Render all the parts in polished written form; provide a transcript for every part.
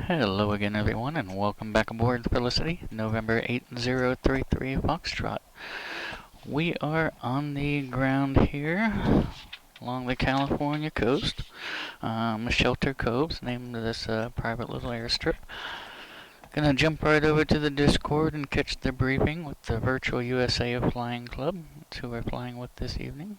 Hello again, everyone, and welcome back aboard Felicity, November 8033 Foxtrot. We are on the ground here along the California coast. Shelter Cove's named this private little airstrip. Gonna jump right over to the Discord and catch the briefing with the Virtual USA Flying Club. That's who we're flying with this evening.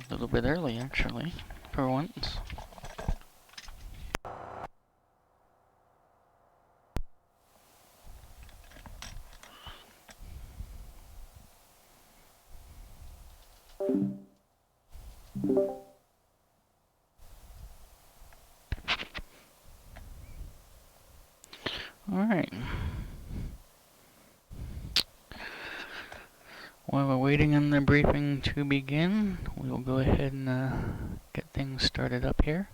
A little bit early, actually, for once. Alright. While we're waiting on the briefing to begin, we will go ahead and get things started up here.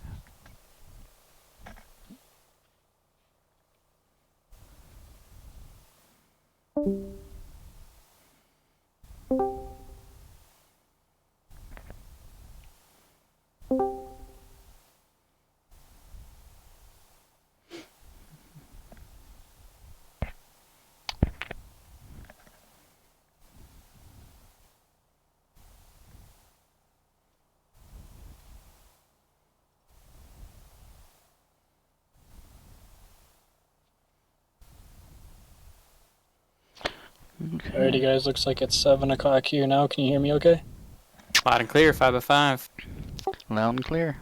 Okay. Alrighty guys, looks like it's 7 o'clock here now. Can you hear me okay? Loud and clear, 505. Loud and clear.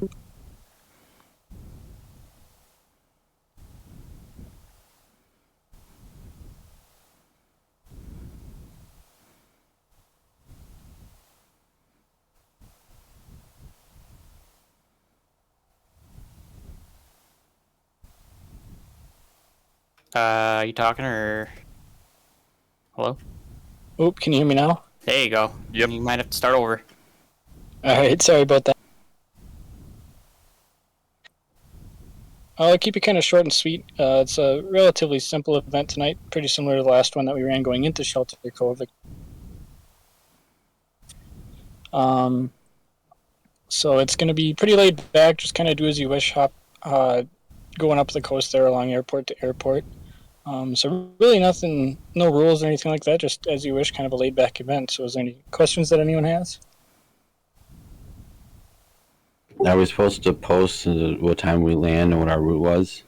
You talking or... Hello? Oop, can you hear me now? There you go. Yep. You might have to start over. Alright, sorry about that. I'll keep it kind of short and sweet. It's a relatively simple event tonight, pretty similar to the last one that we ran going into Shelter Cove. So it's going to be pretty laid back, just kind of do as you wish, going up the coast there along airport to airport. So really nothing, no rules or anything like that, just as you wish, kind of a laid back event. So is there any questions that anyone has? Are we supposed to post what time we land and what our route was?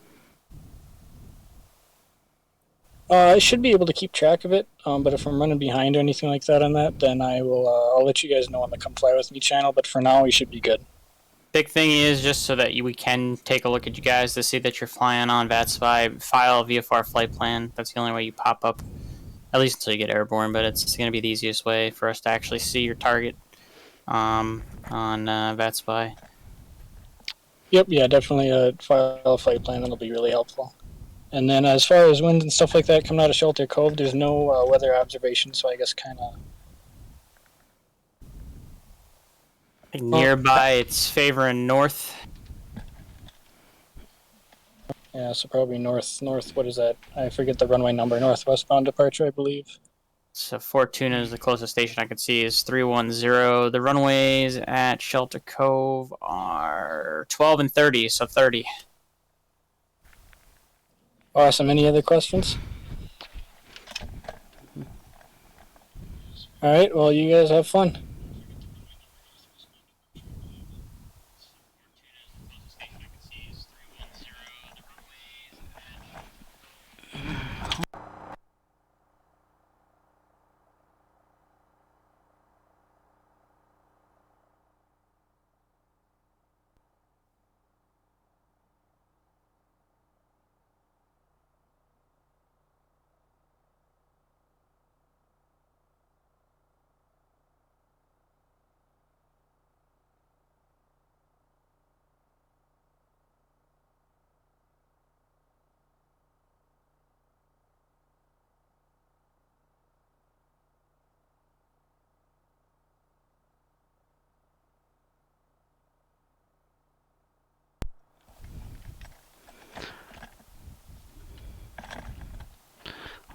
I should be able to keep track of it, but if I'm running behind or anything like that on that, then I'll let you guys know on the Come Fly With Me channel, but for now we should be good. Big thing is just so that we can take a look at you guys to see that you're flying on VATSPY, file a VFR flight plan. That's the only way you pop up, at least until you get airborne, but it's going to be the easiest way for us to actually see your target on VATSPY. Yep, yeah, definitely file a flight plan. That'll be really helpful. And then as far as winds and stuff like that coming out of Shelter Cove, there's no weather observation, so I guess kind of... Nearby, it's favoring north. Yeah, so probably north, what is that? I forget the runway number. Northwestbound departure, I believe. So Fortuna is the closest station I can see is 310. The runways at Shelter Cove are 12 and 30, so 30. Awesome. Any other questions? All right, well, you guys have fun.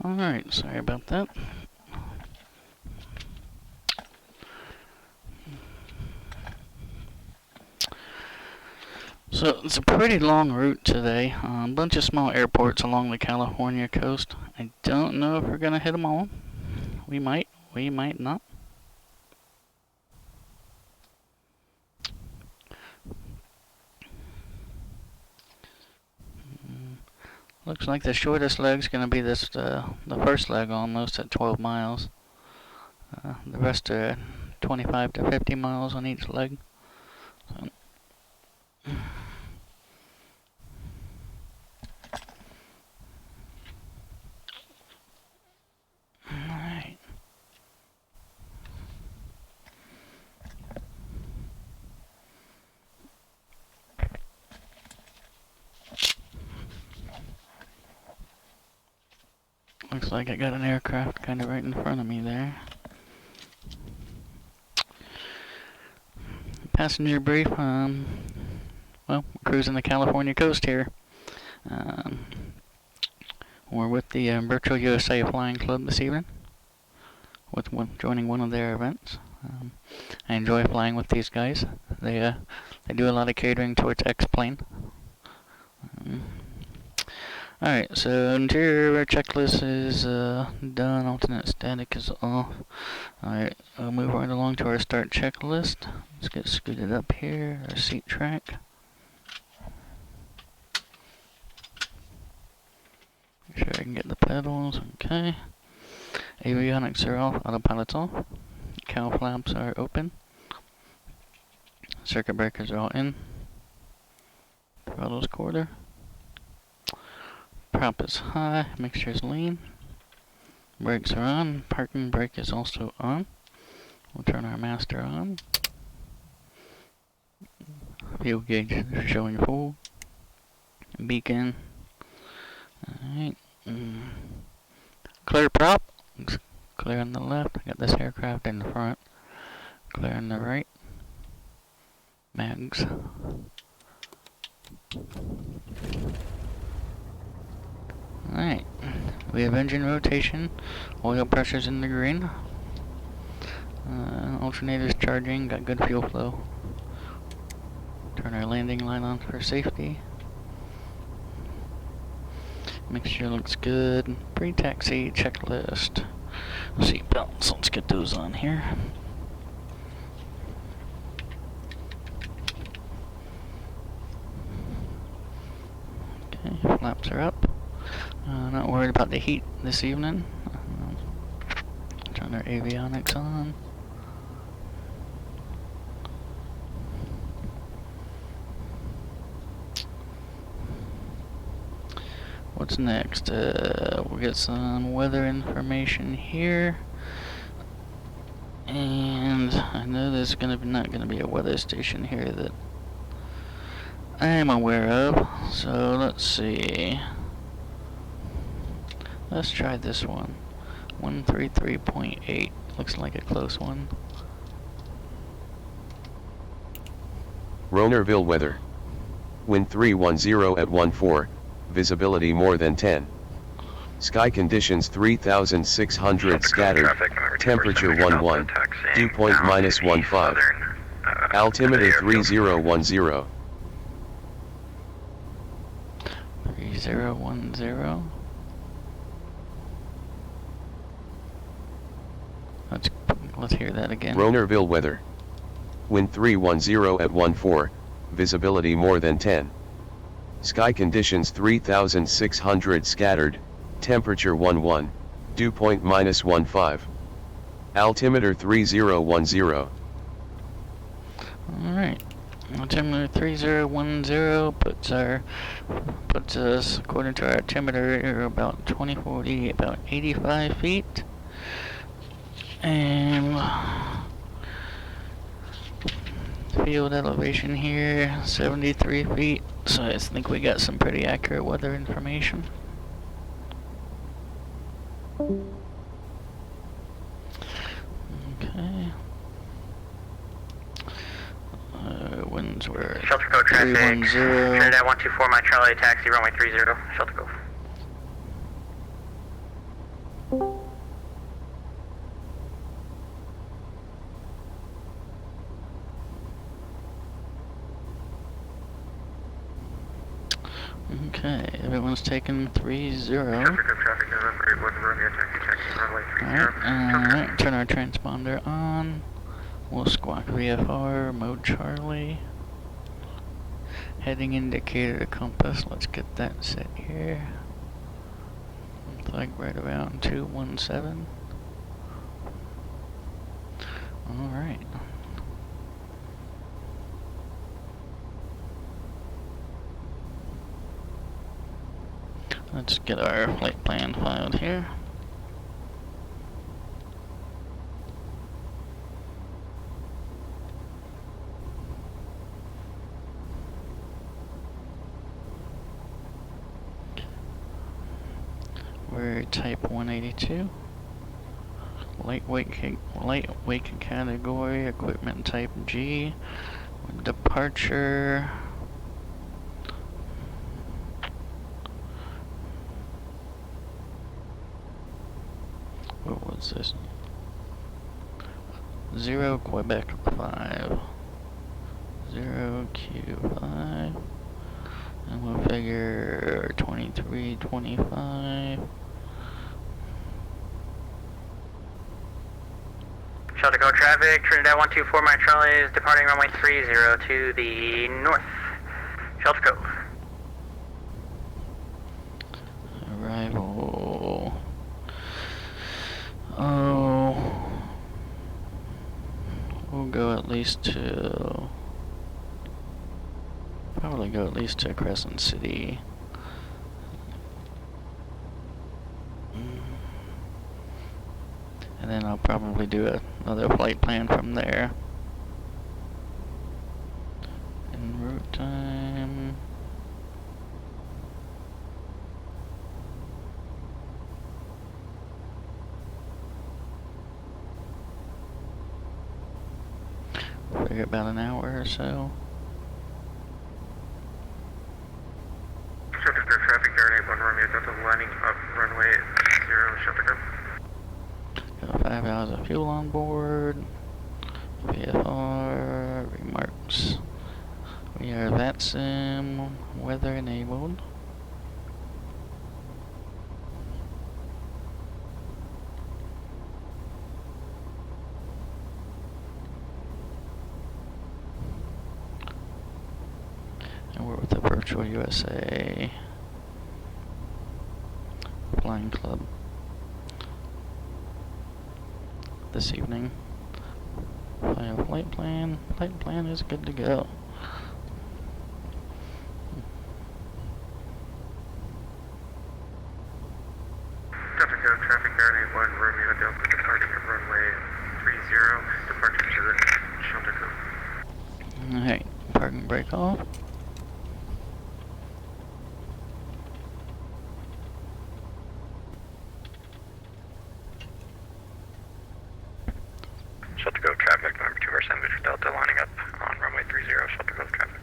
Alright, sorry about that. So it's a pretty long route today. A bunch of small airports along the California coast. I don't know if we're gonna hit them all. We might not. Looks like the shortest leg's gonna be this, the first leg almost at 12 miles. The rest are 25 to 50 miles on each leg. So. Alright. Looks like I got an aircraft kind of right in front of me there. Passenger brief, well, we're cruising the California coast here. We're with the Virtual USA Flying Club this evening, joining one of their events. I enjoy flying with these guys. They do a lot of catering towards X-Plane. Alright, so interior checklist is done, alternate static is off. Alright, we'll move right along to our start checklist. Let's get scooted up here, our seat track. Make sure I can get the pedals, okay. Avionics are off, autopilot's off. Cowl flaps are open. Circuit breakers are all in. Throttle's quarter. Prop is high, mixture is lean. Brakes are on, parking brake is also on. We'll turn our master on. Fuel gauge is showing full. Beacon. Alright. Clear prop. Clear on the left. I got this aircraft in the front. Clear on the right. Mags. Alright. We have engine rotation. Oil pressure's in the green. Alternator's charging. Got good fuel flow. Turn our landing line on for safety. Mixture looks good. Pre-taxi checklist. Seat belts. Let's get those on here. Okay, flaps are up. Not worried about the heat this evening. Turn our avionics on. What's next? We'll get some weather information here. And I know there's not gonna be a weather station here that I am aware of. So let's see. Let's try this one. 133.8. Looks like a close one. Ronerville weather. Wind 310 at 14. Visibility more than 10. Sky conditions 3,600 scattered. Temperature 11. Dew point -15. Altimeter 3010. 3010. Let's hear that again. Ronerville weather. Wind 310 at 14. Visibility more than 10. Sky conditions 3,600 scattered. Temperature 11. Dew point -15. Altimeter 3010. Alright. Altimeter 3010 puts us, according to our altimeter, about 2040, about 85 feet. And field elevation here, 73 feet. So I think we got some pretty accurate weather information. Okay. Winds were Shelter code traffic. 310. Trinidad 124, my Charlie taxi, runway 30. Shelter code. Okay, everyone's taking 30. Alright, turn our transponder on. We'll squawk VFR, mode Charlie. Heading indicator to compass, let's get that set here. Looks like right around 217. Alright. Let's get our flight plan filed here. We're type 182. Lightweight category, equipment type G. Departure. What was this? 0 Quebec 5. 0 Q5. And we'll figure 2325. Shelter code traffic, Trinidad 124, my Charlie is departing runway 30 to the north. Shelter code. Arrival. Oh. We'll go at least to... Probably go at least to Crescent City. And then I'll probably do another flight plan from there. En route time. Figure about an hour or so. Shelter code traffic, Guard 81 Romeo Delta lining up runway 0, shelter code. Got 5 hours of fuel on board. VFR remarks. We are VATSIM weather enabled. And we're with the Virtual USA Flying Club this evening. File flight plan. Flight plan is good to go. Delta code traffic, Guard 81 Romeo Delta departing at runway 30, departure to the shelter code. Alright, park and brake off. Shelter code traffic, number 2 Sandwich Delta lining up on runway 30, shelter code traffic.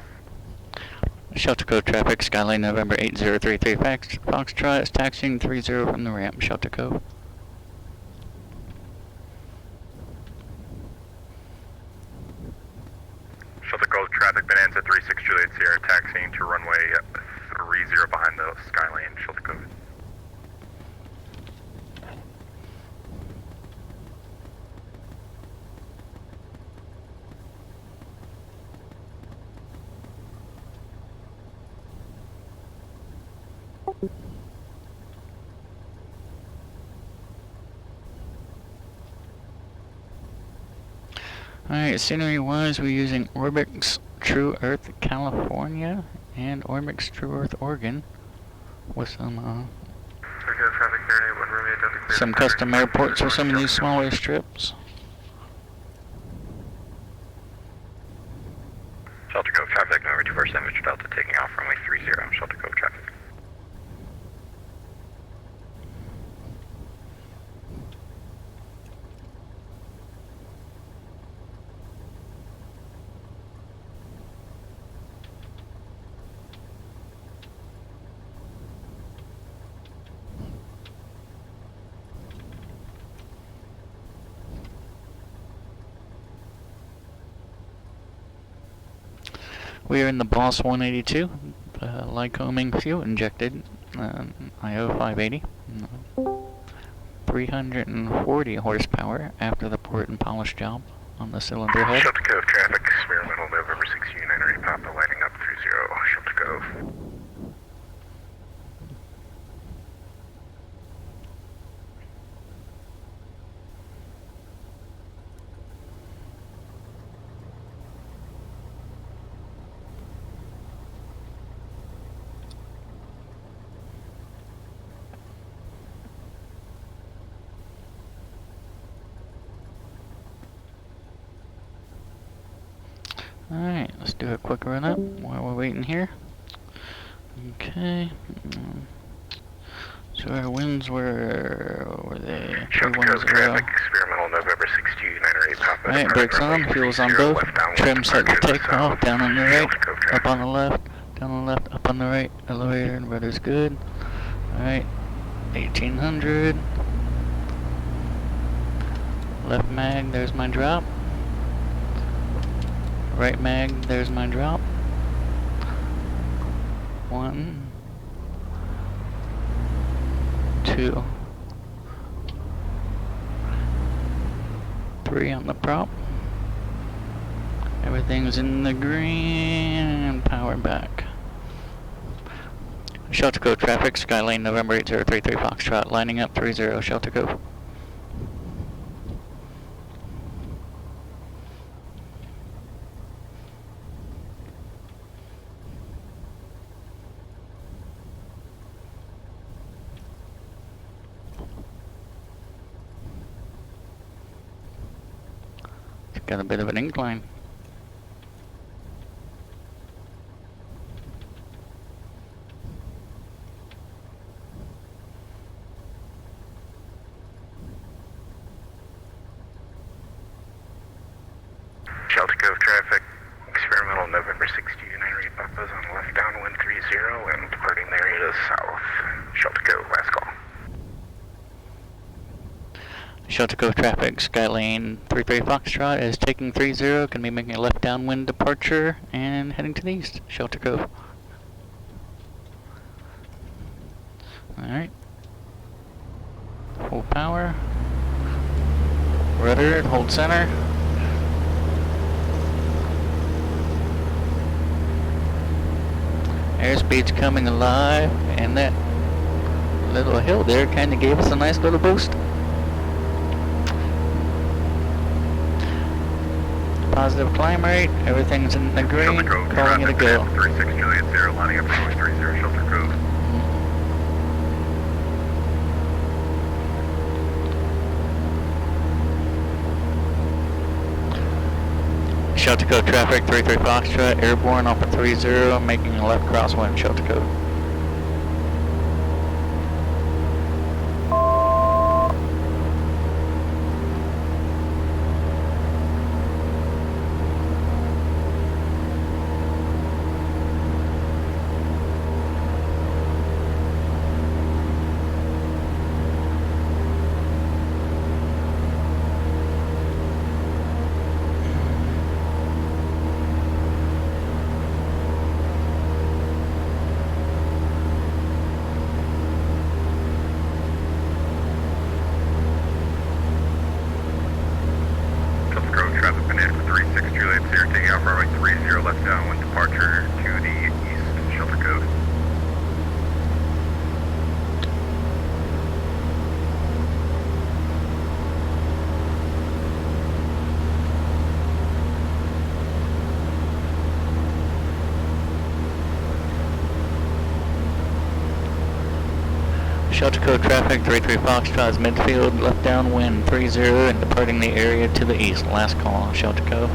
Shelter code traffic, Skyline November 8033 Foxtrot is taxiing 30 from the ramp. Shelter code. Shelter code traffic, Bonanza 36 Juliet Sierra taxiing to runway 30 behind the Skyline, shelter code. Alright, scenery wise, we're using Orbix True Earth California and Orbix True Earth Oregon with some custom airports for some of these smaller strips. Shelter code traffic, number 2 Sandwich Delta taking off runway 30, shelter code traffic. We are in the Boss 182, Lycoming fuel injected, IO 580. 340 horsepower after the port and polish job on the cylinder head. Shelter Cove traffic, experimental November 6U9 Papa lighting up 30, Shelter Cove. Alright, let's do a quick run up while we're waiting here. Okay. So our winds were they? Shelter Cove traffic, experimental November 6U9 Papa. Alright, brakes on, fuel's on both. Trim set to takeoff, down on the right, up on the left, down on the left, up on the right. Elevator and rudder's good. Alright, 1800. Left mag, there's my drop. Right mag, there's my drop. 1, 2, 3 on the prop. Everything's in the green. Power back. Shelter Cove traffic, Skylane November 8033 Foxtrot, lining up 30 Shelter Cove. Got a bit of an incline. Shelter Cove traffic, experimental November 6U9 Papa's on left downwind 30 and departing the area to the south. Shelter Cove, last call. Shelter Cove traffic, Skylane 33 Foxtrot is taking 30, going to be making a left downwind departure and heading to the east. Shelter Cove. Alright. Full power. Rudder, hold center. Airspeed's coming alive, and that little hill there kind of gave us a nice little boost. Positive climb rate, everything's in the green, calling it a go. 36 Juliet 0, lining up to 30 Shelter Cove. Shelter Cove traffic, 33 Foxtrot, airborne off of 30, making a left crosswind, Shelter Cove. Shelter Cove traffic, banana for 36 Juliet 0, taking out runway 30 left downwind departure to the east. Shelter Cove. Shelter Cove traffic, 33 Foxtrot is midfield, left downwind 30 and departing the area to the east. Last call, Shelter Cove.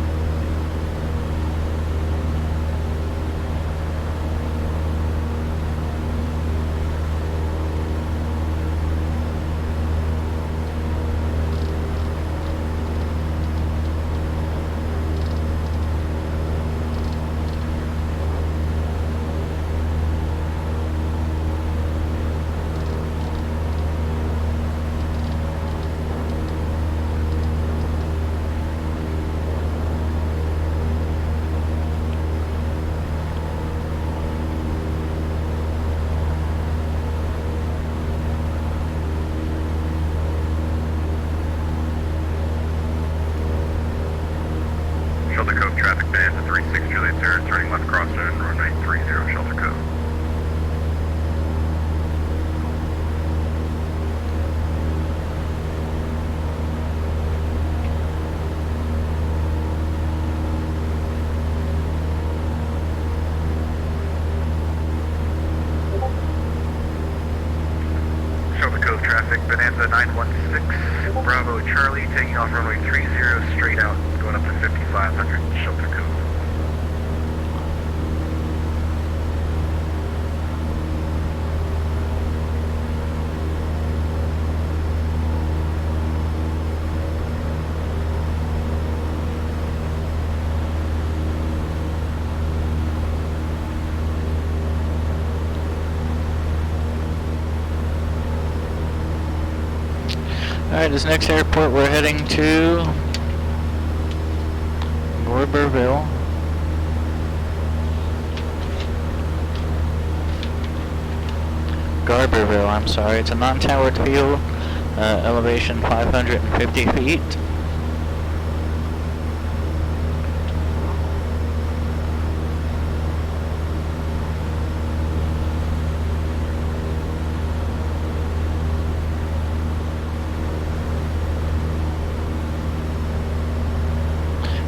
Charlie, taking off runway 30 straight out, going up to 5500 Shelter Cove. Alright, this next airport we're heading to Gorberville. Garberville, I'm sorry. It's a non-towered field, elevation 550 feet.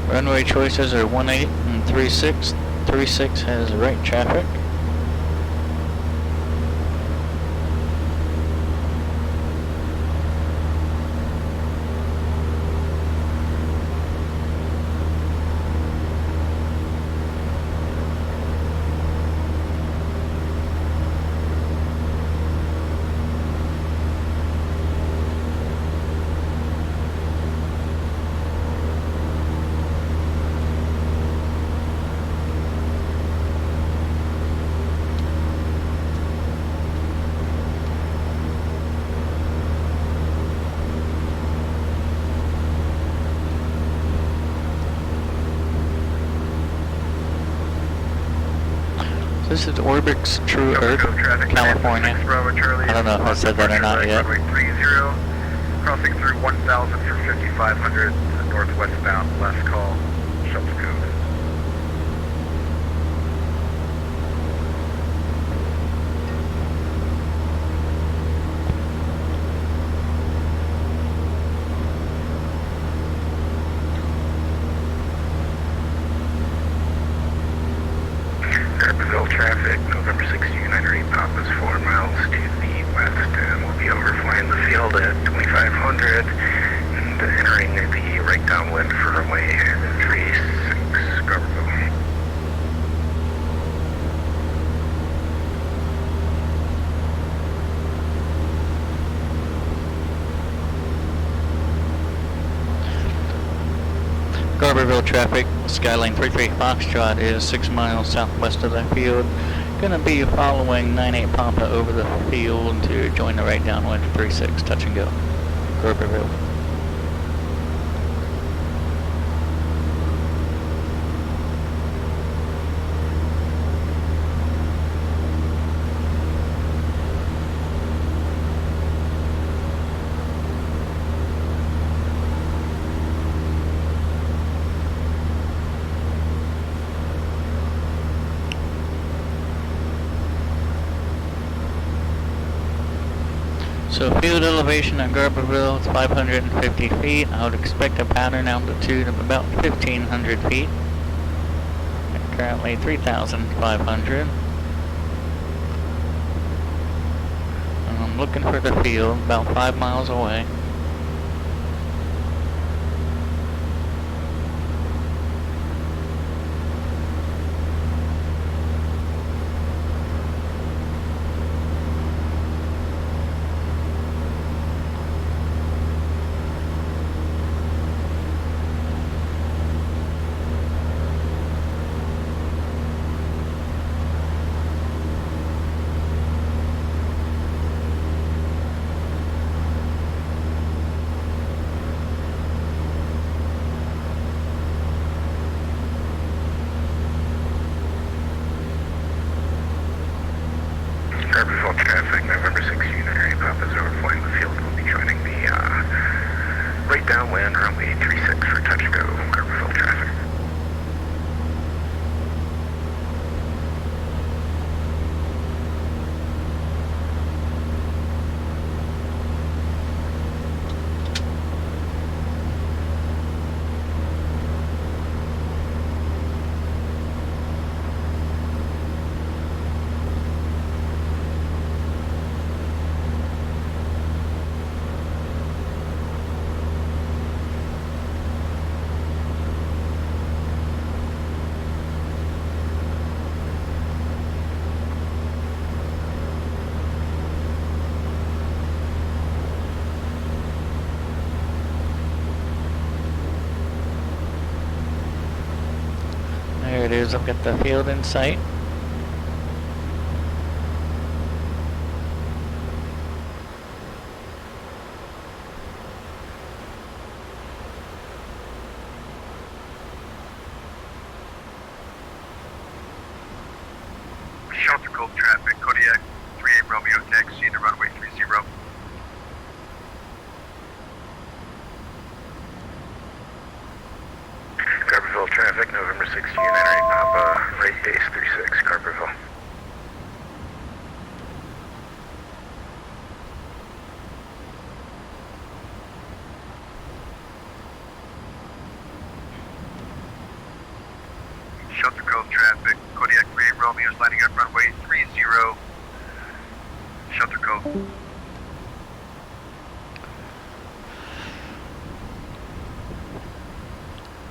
Runway choices are 18 and 36. 36 has right traffic. This is Orbix True Earth, California. I don't know if I said that or not yet. Runway 30, crossing through 1000 for 5500 northwestbound, last call, Shelter Cove. Garberville traffic, November 6 United Papa's 4 miles to the west, and we'll be overflying the field at 2500 and entering the right downwind for runway 36 Garberville. Garberville traffic, Skyline 33 Foxtrot is 6 miles southwest of the field. Gonna be following 98 Papa over the field to join the right downwind 36, touch and go. Garberville. So field elevation at Garberville is 550 feet. I would expect a pattern altitude of about 1,500 feet. And currently 3,500. And I'm looking for the field about 5 miles away. Negatives, I've got the field in sight. Shelter code traffic, Kodiak 38 Romeo, taxi to runway 30. Carperville traffic, November 16, entering Papa, right base 36, Carperville. Shelter code traffic, Kodiak 38 Romeo is landing on runway 30. Shelter code.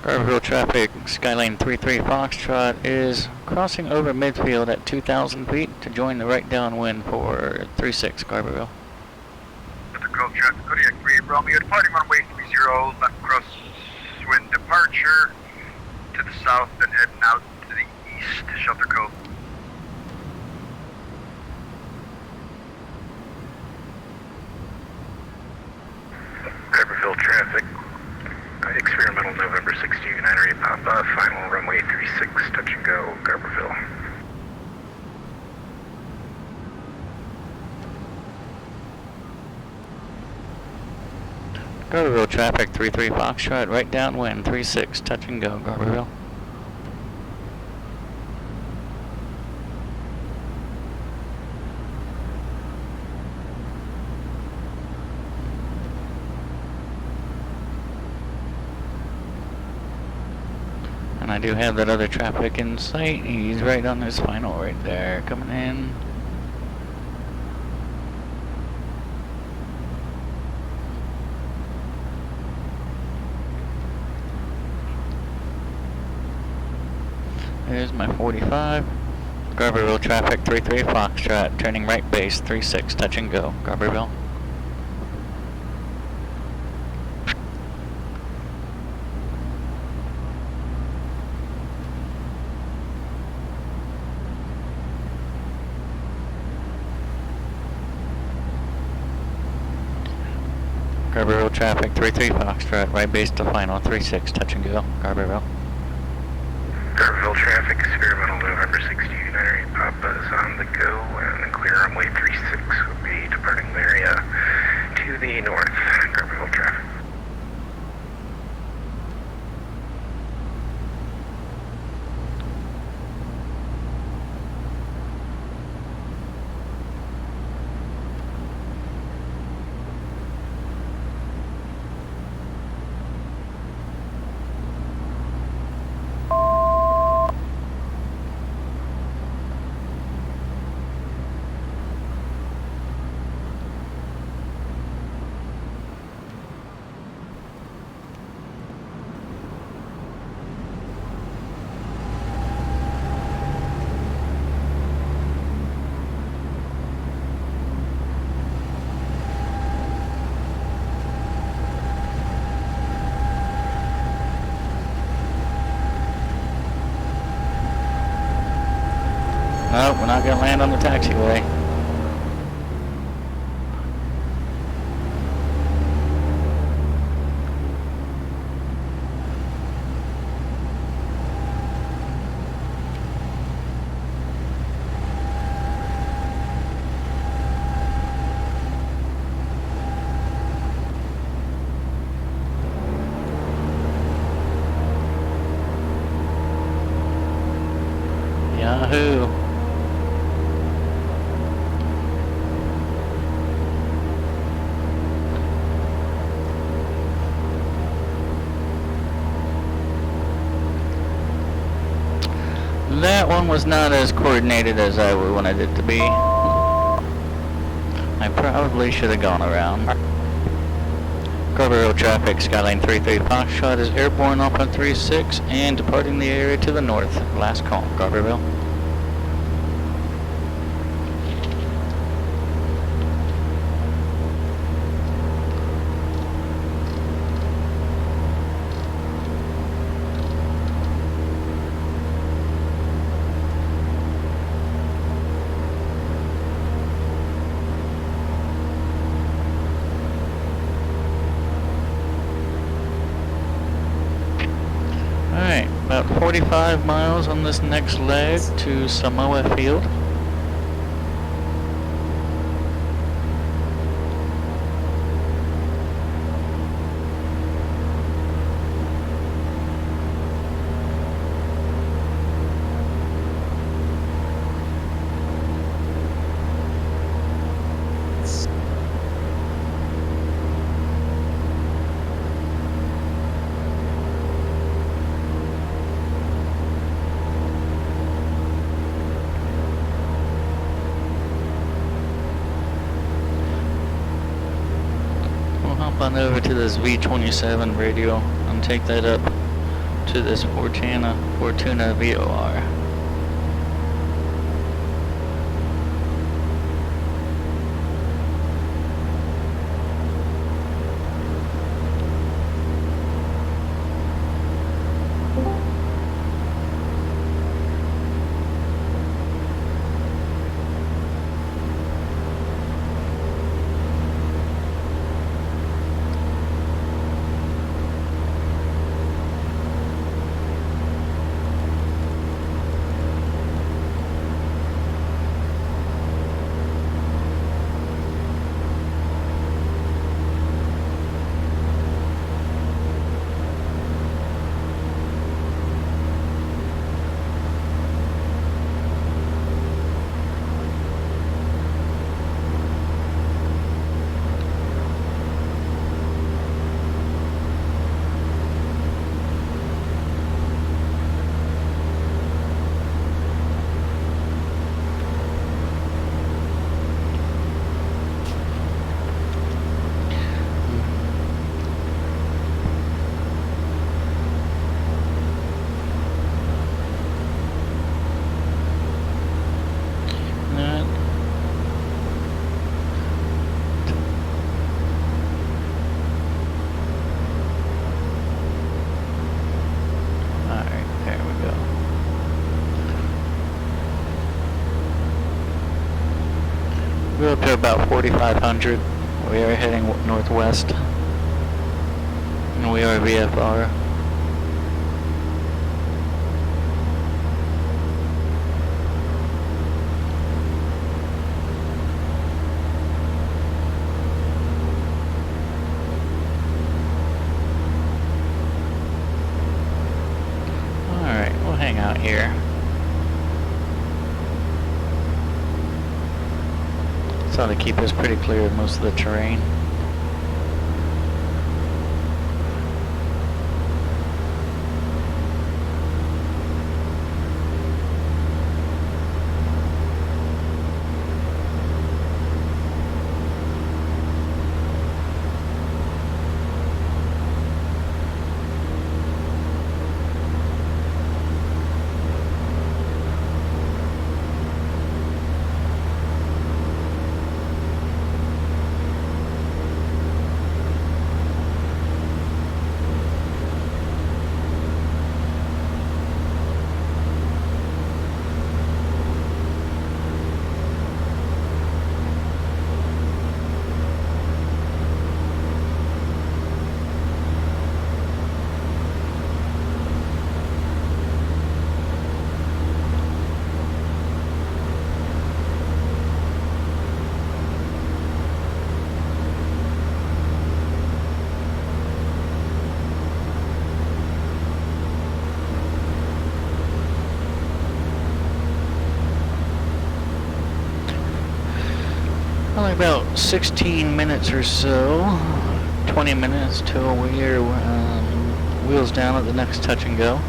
Garberville traffic, Skyline 33 Foxtrot is crossing over midfield at 2,000 feet to join the right downwind for 36 Garberville. Shelter code traffic, Kodiak 38 Romeo, departing runway 30, left crosswind departure to the south and heading out to the east. Shelter code. Carperville traffic, experimental November 16, entering Papa, final runway 36, touch and go, Carperville. Garberville traffic, 33 Foxtrot, right downwind, 36, touch and go, Garberville. And I do have that other traffic in sight. He's right on his final right there, coming in. There's my 45. Garberville traffic, 33 Foxtrot, turning right base, 36, touch and go, Garberville. Garberville traffic, 33 Foxtrot, right base to final, 36, touch and go, Garberville. Carperville traffic, experimental November 16, entering Papa's on the go, and clear runway 36 will be departing the area to the north. Carperville traffic. Nope, we're not gonna land on the taxiway. Yahoo! That one was not as coordinated as I wanted it to be. I probably should have gone around. Garberville traffic, Skyline 33 Foxtrot is airborne off on 36 and departing the area to the north. Last call, Garberville. about 45 miles on this next leg to Samoa Field. On over to this V27 radio and take that up to this Fortuna VOR. We're up to about 4,500. We are heading northwest. And we are VFR. Alright, we'll hang out here. This ought to keep us pretty clear of most of the terrain. Only about 16 minutes or so, 20 minutes till we are wheels down at the next touch and go.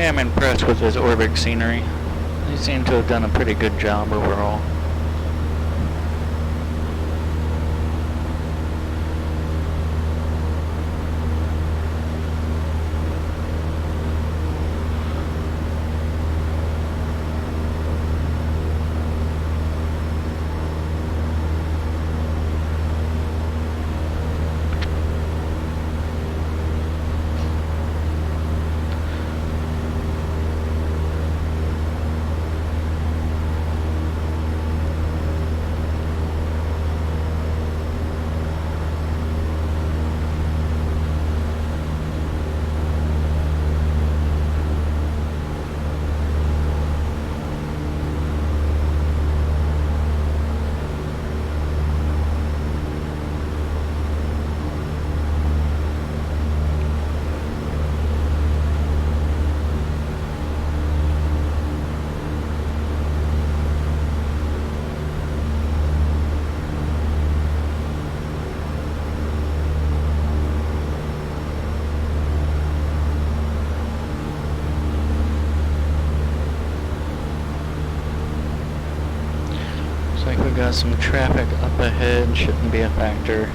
am impressed with his orbit scenery. They seem to have done a pretty good job overall. Looks like we got some traffic up ahead, shouldn't be a factor.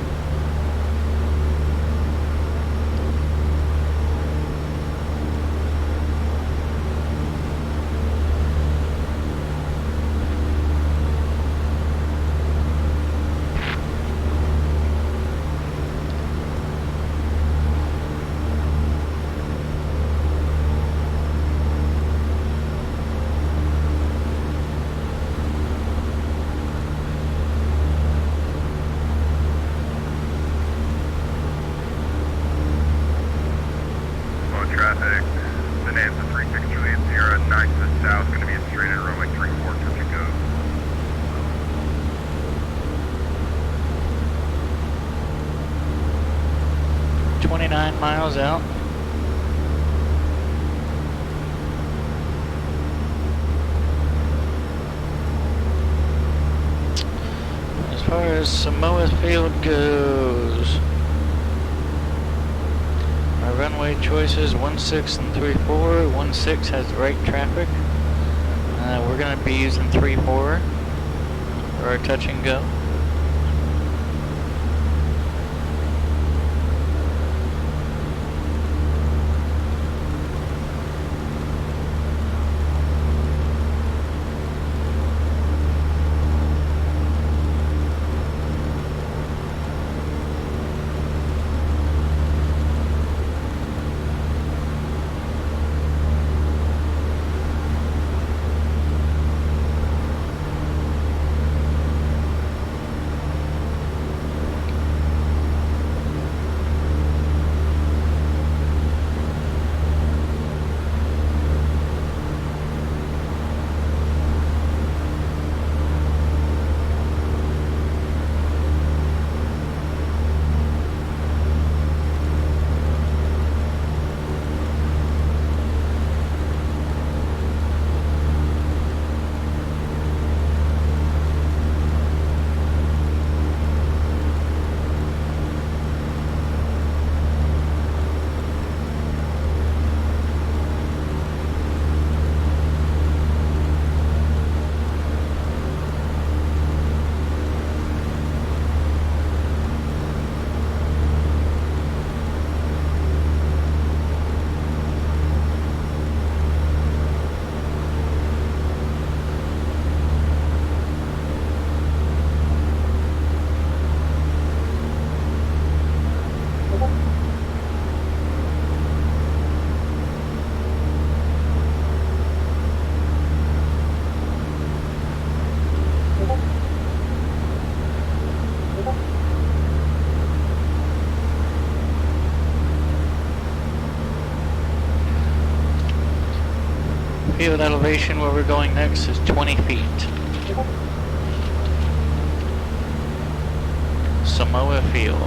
Traffic, Bonanza 3680, 9 to the south, going to be a straight in runway 34, touch and go. $29 miles out. As far as Samoa Field goes, our runway choices 16 and 34. 16 has right traffic. We're going to be using 34 for our touch and go. Field elevation where we're going next is 20 feet. Samoa Field.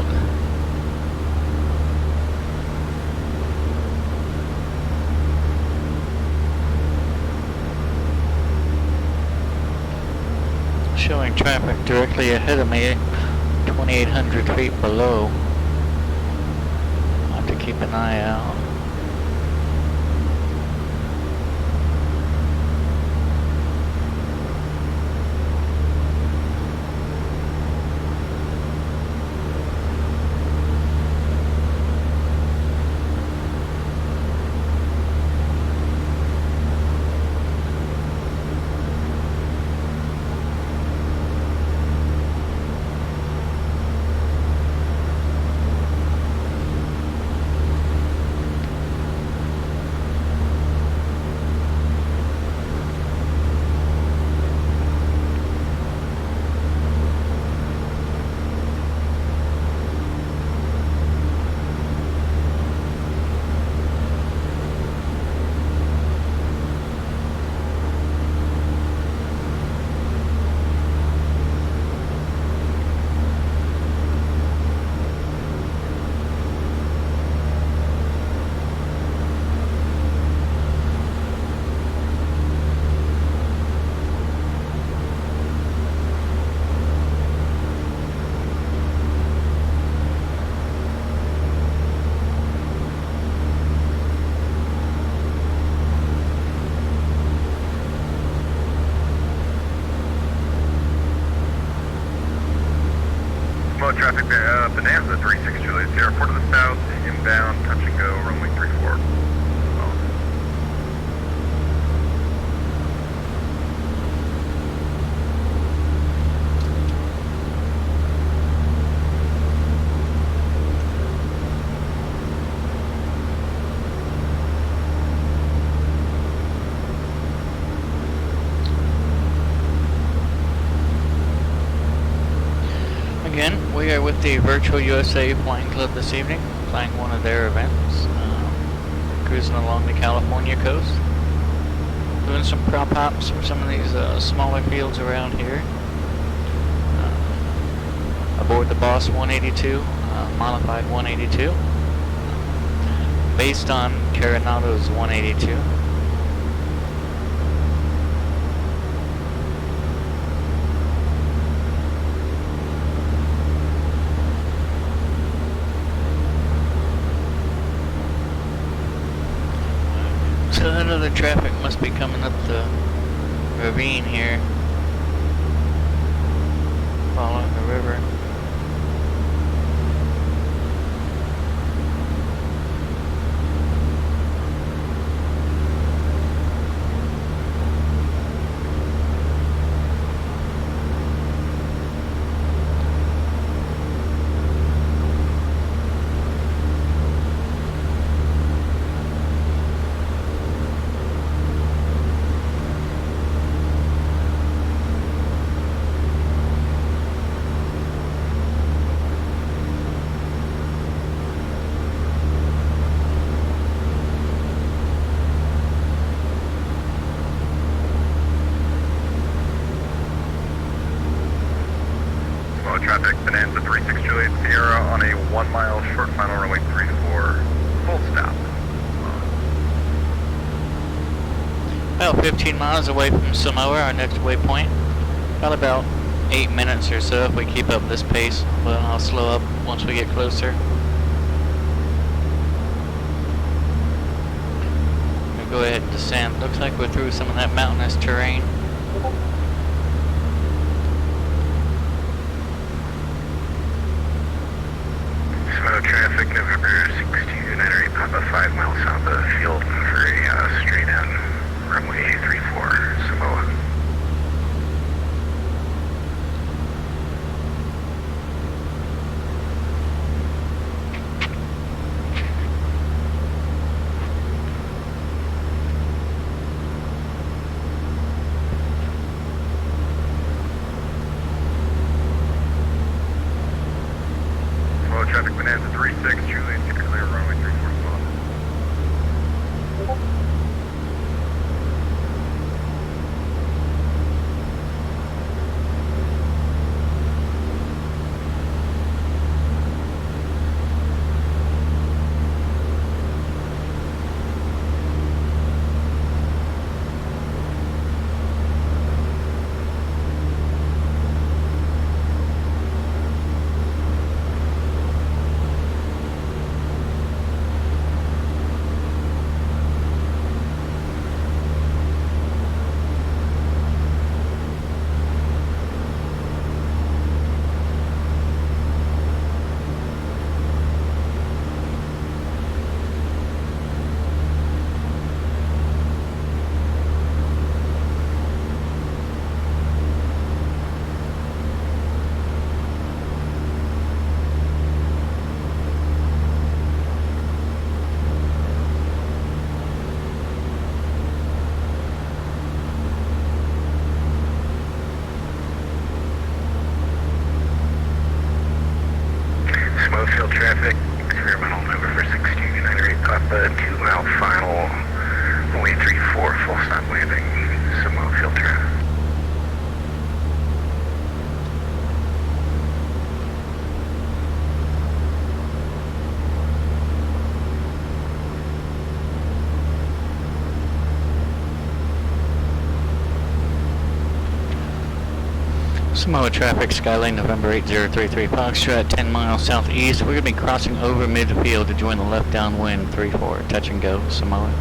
Showing traffic directly ahead of me, 2,800 feet below. I'll have to keep an eye out. with the Virtual USA Flying Club this evening, flying one of their events. Cruising along the California coast. Doing some prop hops for some of these smaller fields around here. Aboard the Boss 182, modified 182. Based on Coronado's 182. So that other traffic must be coming up the ravine here, following the river. Traffic, Bonanza 36 Juliet Sierra on a 1 mile short final runway 34, full stop. About 15 miles away from Samoa, our next waypoint. Got about 8 minutes or so if we keep up this pace, but I'll slow up once we get closer. We'll go ahead and descend. Looks like we're through some of that mountainous terrain. Traffic, November 6298, Papa 5 miles south of the field for a straight in runway 34, Samoa. Traffic, Bonanza 36, Juliet, get clear runway 34 spot. Field traffic, experimental November 6298, Papa 2 mile final, runway 34, full stop landing, Samoa field traffic. Samoa traffic, Skylane November 8033 Foxtrot, 10 miles southeast. We're going to be crossing over midfield to join the left downwind 34, touch and go, Samoa.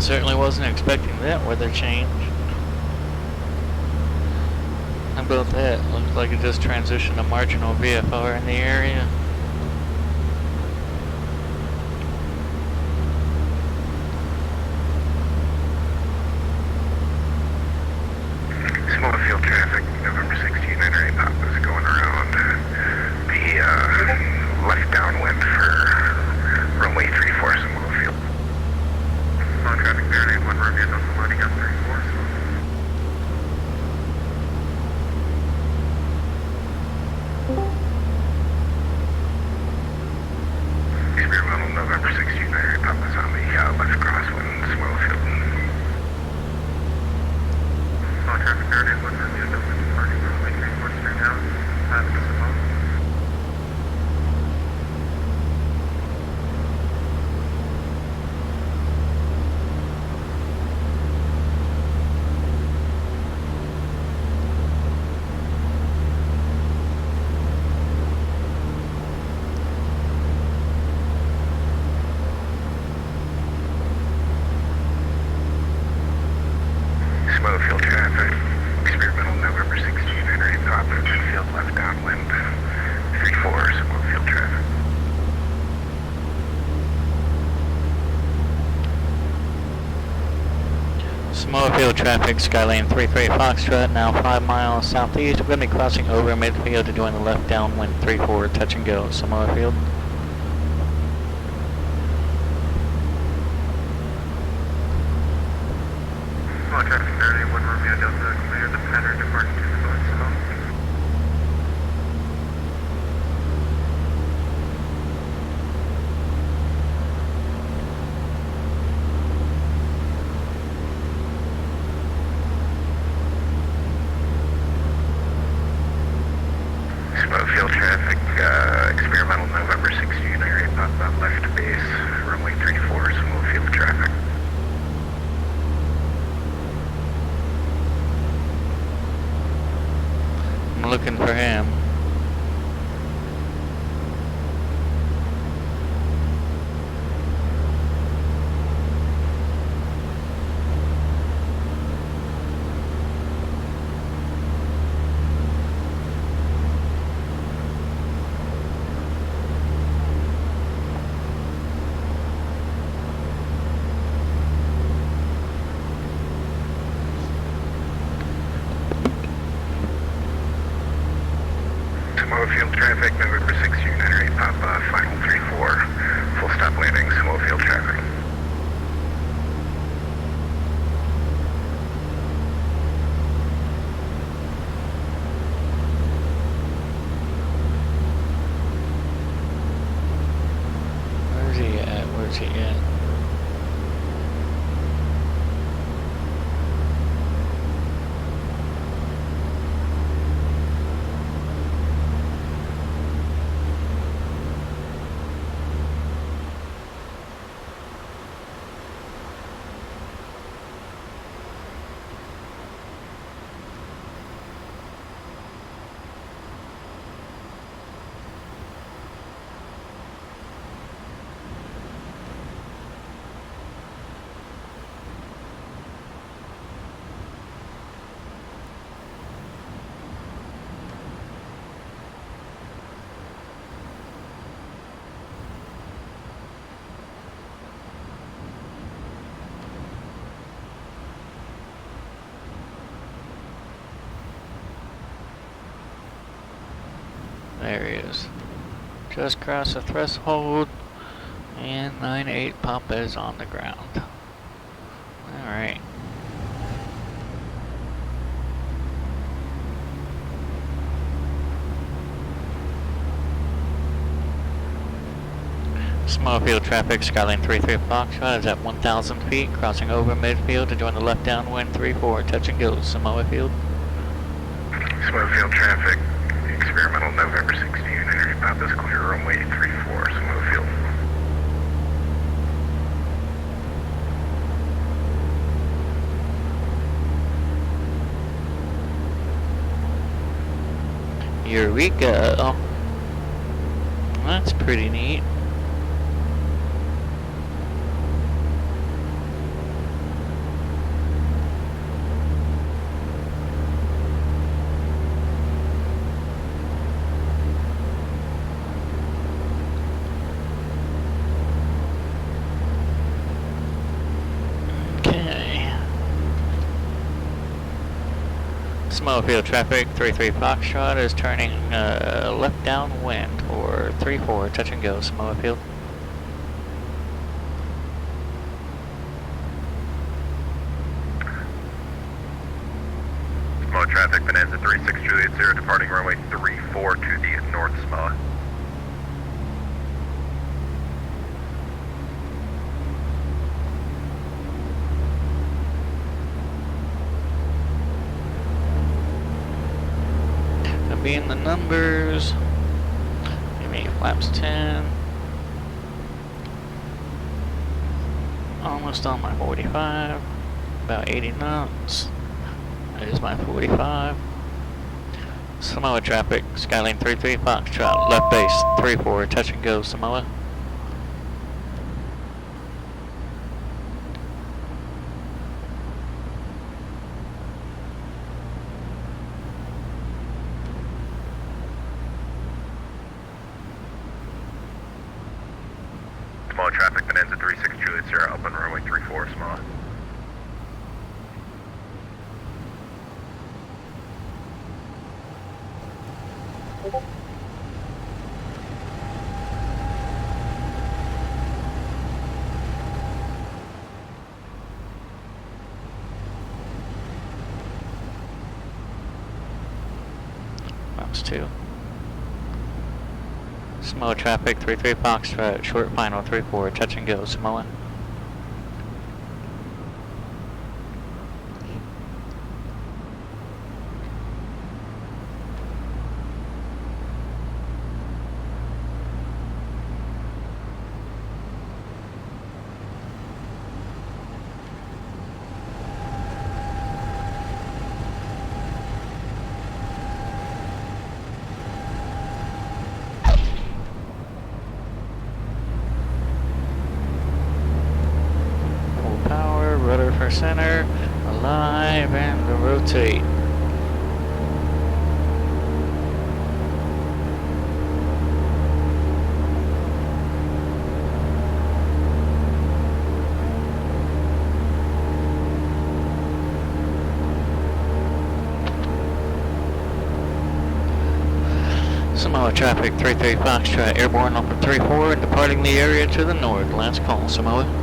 Certainly wasn't expecting that weather change. How about that? Looks like it just transitioned a marginal VFR in the area. Small field traffic, November 16, 908 Pop is going around the left downwind for runway 34, small field. Small traffic there, 81 Romeo, Delta loading up 34. Experimental November 16, 908 Pop is on the left crosswind, small field. Small traffic there, 81 Romeo, Delta departing runway 34 straight out, 5 Simone. Slow field traffic, experimental November 16, 908 Pop, field left downwind, 34, slow field traffic. Small field traffic, Skylane 33 Foxtrot, now 5 miles southeast. We're going to be crossing over midfield to join the left downwind 34, touch and go, Small field. Small traffic there, 81 Romeo, Delta, clear the pattern departing to the north, Simone. Slow field traffic, experimental November 16, 908 Pop, left base, runway 34, slow field traffic. I'm looking for him. Small field traffic, November 16, 908 Pop, final 34, full stop landing, small field traffic. Where's he at? Where's he at? There he is. Just crossed the threshold, and 9-8 Papa is on the ground. Alright. Small field traffic, Skylane 33 Foxtrot is at 1,000 feet, crossing over midfield to join the left downwind 34, touch and go, Samoa Field. Small field traffic, experimental November 16, 908 Pop is clear, runway 34, small field. Eureka! That's pretty neat. Samoa Field traffic, 33 Foxtrot is turning left downwind or 34, touch and go, Samoa Field. Samoa traffic, Bonanza 36 Juliet 0, departing runway 34 to the north Samoa. Being the numbers, give me flaps 10, almost on my 45, about 80 knots, there's my 45, Samoa traffic, Skylane 33 Foxtrot, left base, 34, touch and go Samoa. Samoa traffic, Bonanza 36 Juliet 0, up on runway 34 Samoa. Flaps 2. Samoa traffic, 33 Foxtrot, short final 34, touch and go Samoa. Rudder for center, alive and rotate. Samoa traffic, 33 Foxtrot, airborne off of 34 and departing the area to the north. Last call, Samoa.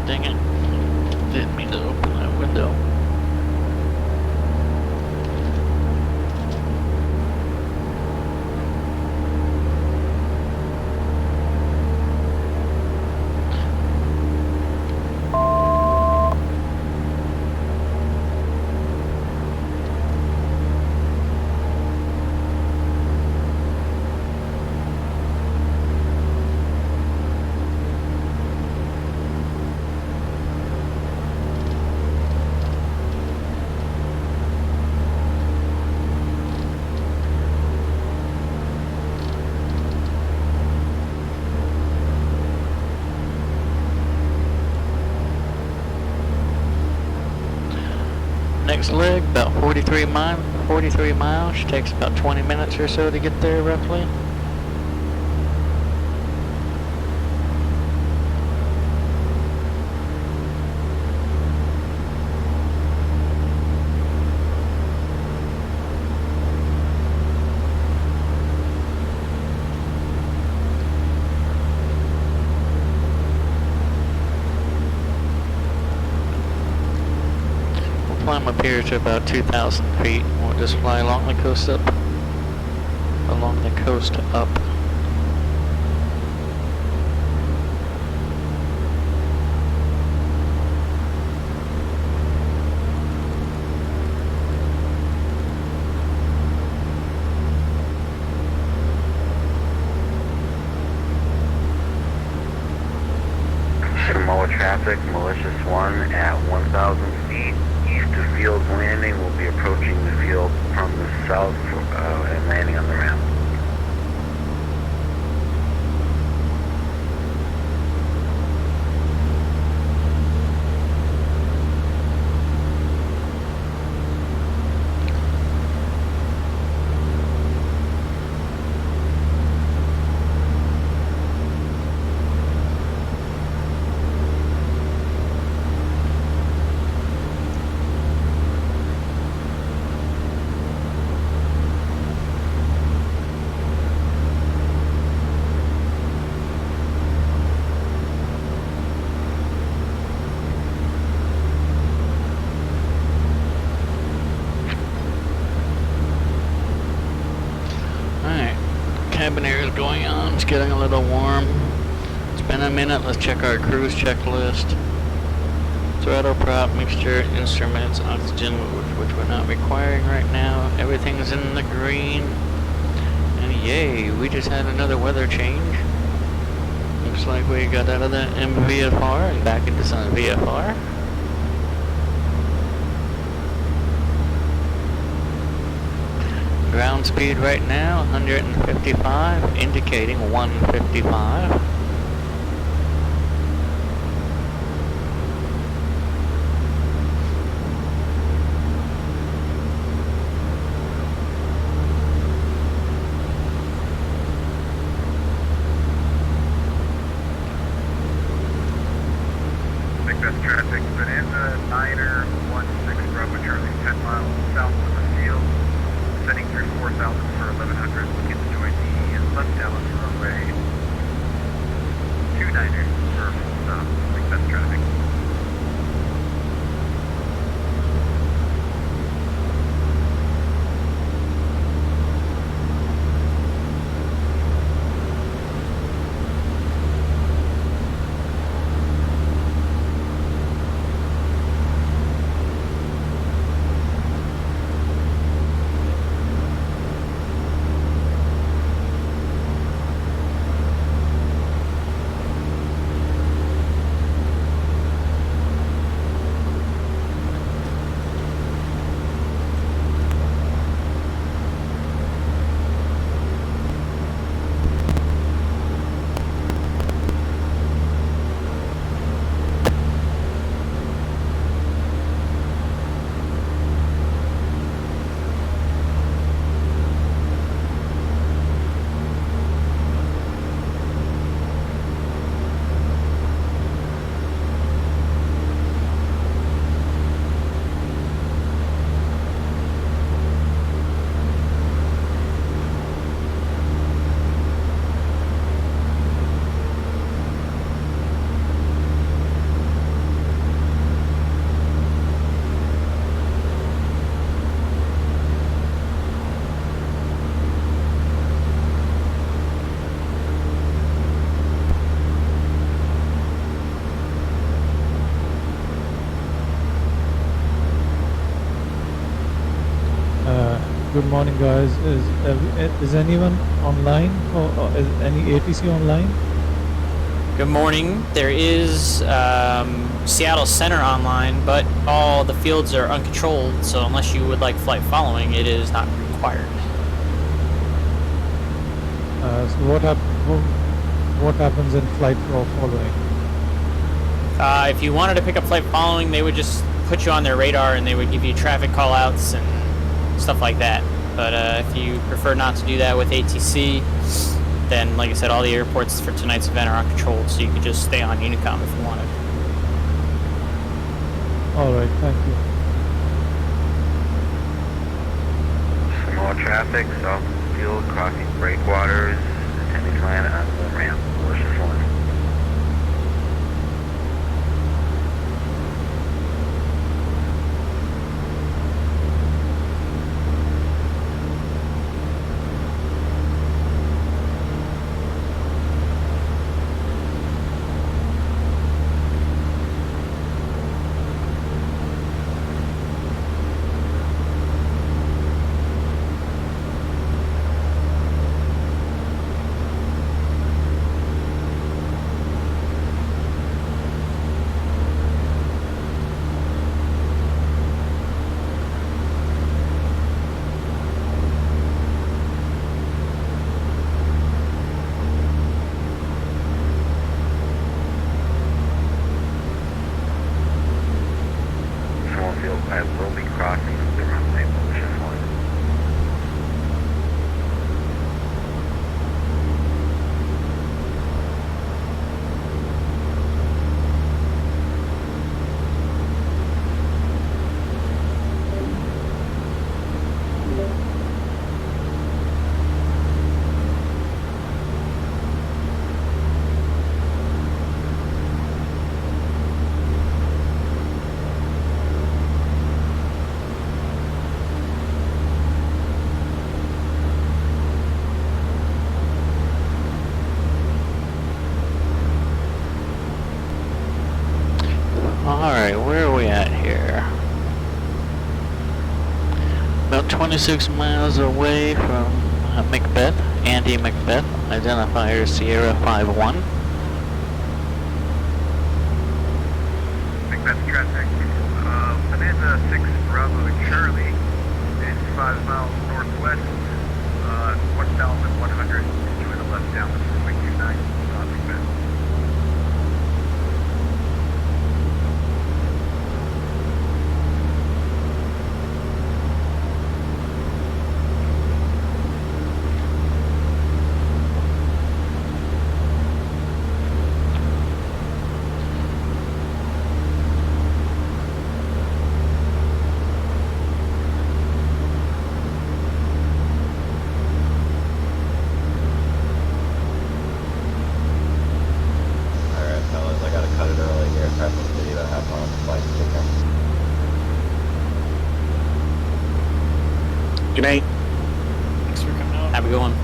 Dang it. Didn't mean to open that window. Next leg, about 43 miles. Takes about 20 minutes or so to get there, roughly. Climb up here to about 2,000 feet. We'll just fly along the coast up. Along the coast up. Samoa traffic, Malicious 1 at 1,000 feet. East of Field's Landing will be approaching the field from the south and landing on the ramp. going on? It's getting a little warm. It's been a minute. Let's check our cruise checklist. Throttle prop, mixture, instruments, oxygen, which we're not requiring right now. Everything's in the green. And yay, we just had another weather change. Looks like we got out of the VFR and back into some VFR. Ground speed right now, 155, indicating 155. Best traffic, but in the 9er16 Bravo Charlie, 10 miles south of the field, setting through 4,000 for 1100, looking to join the left down runway 29er for full stop. Best traffic. Good morning, guys. Is anyone online, or is any ATC online? Good morning. There is Seattle Center online, but all the fields are uncontrolled, so unless you would like flight following, it is not required. So what happens in flight following? If you wanted to pick up flight following, they would just put you on their radar and they would give you traffic callouts and stuff like that. But if you prefer not to do that with ATC, then like I said, all the airports for tonight's event are uncontrolled, so you could just stay on Unicom if you wanted. All right, thank you. Small traffic, south of the field, crossing breakwaters, attending to land on the ramp, malicious one. I will be crossing the runway, malicious one. 26 miles away from Macbeth, Andy Macbeth, identifier Sierra 51. Macbeth traffic. Bonanza 6 Bravo Charlie is 5 miles northwest, 1,100 to the left down 0.29 Macbeth. Alright, fellas, I gotta cut it early here. Crescent City, about half mile flight. Take care. Good night. Thanks for coming out. Have a good one.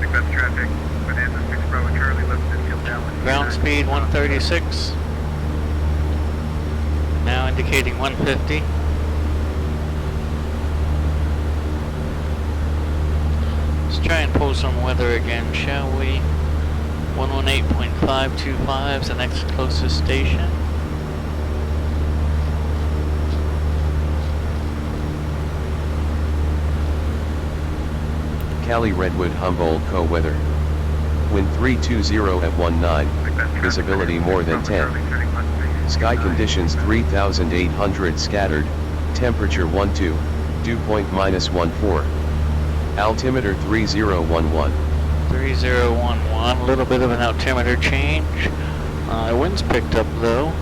Macbeth traffic. Bonanza 6 Bravo Charlie left midfield down. Ground speed 136. Now indicating 150. Let's try and pull some weather again, shall we? 118.525 is the next closest station. Cali Redwood Humboldt Co-Weather. Wind 320 at 19, visibility more than 10. Sky conditions 3,800 scattered, temperature 12, dew point -14. Altimeter 3011. 3011, a little bit of an altimeter change. Winds picked up though.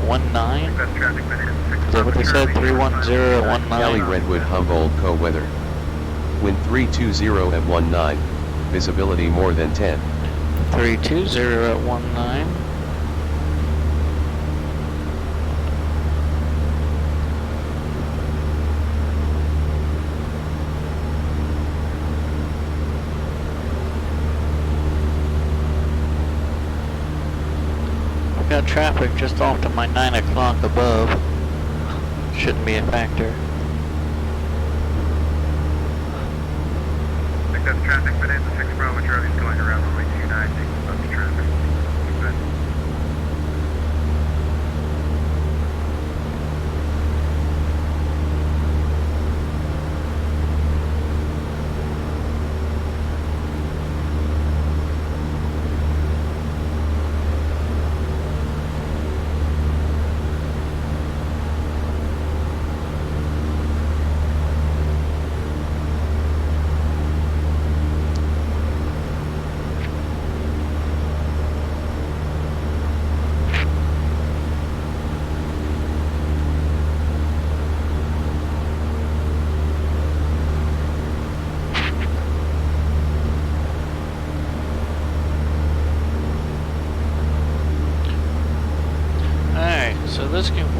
19. Macbeth traffic. Bonanza 6 Is that what they said? 310 at Cali 19. Redwood Humboldt Co-Weather. Wind 320 at 19, visibility more than 10. 320 at 19. I've got traffic just off to my 9 o'clock above. Shouldn't be a factor. Macbeth traffic. Bonanza 6 Bravo Charlie's going around runway 29, taking bus traffic. Macbeth.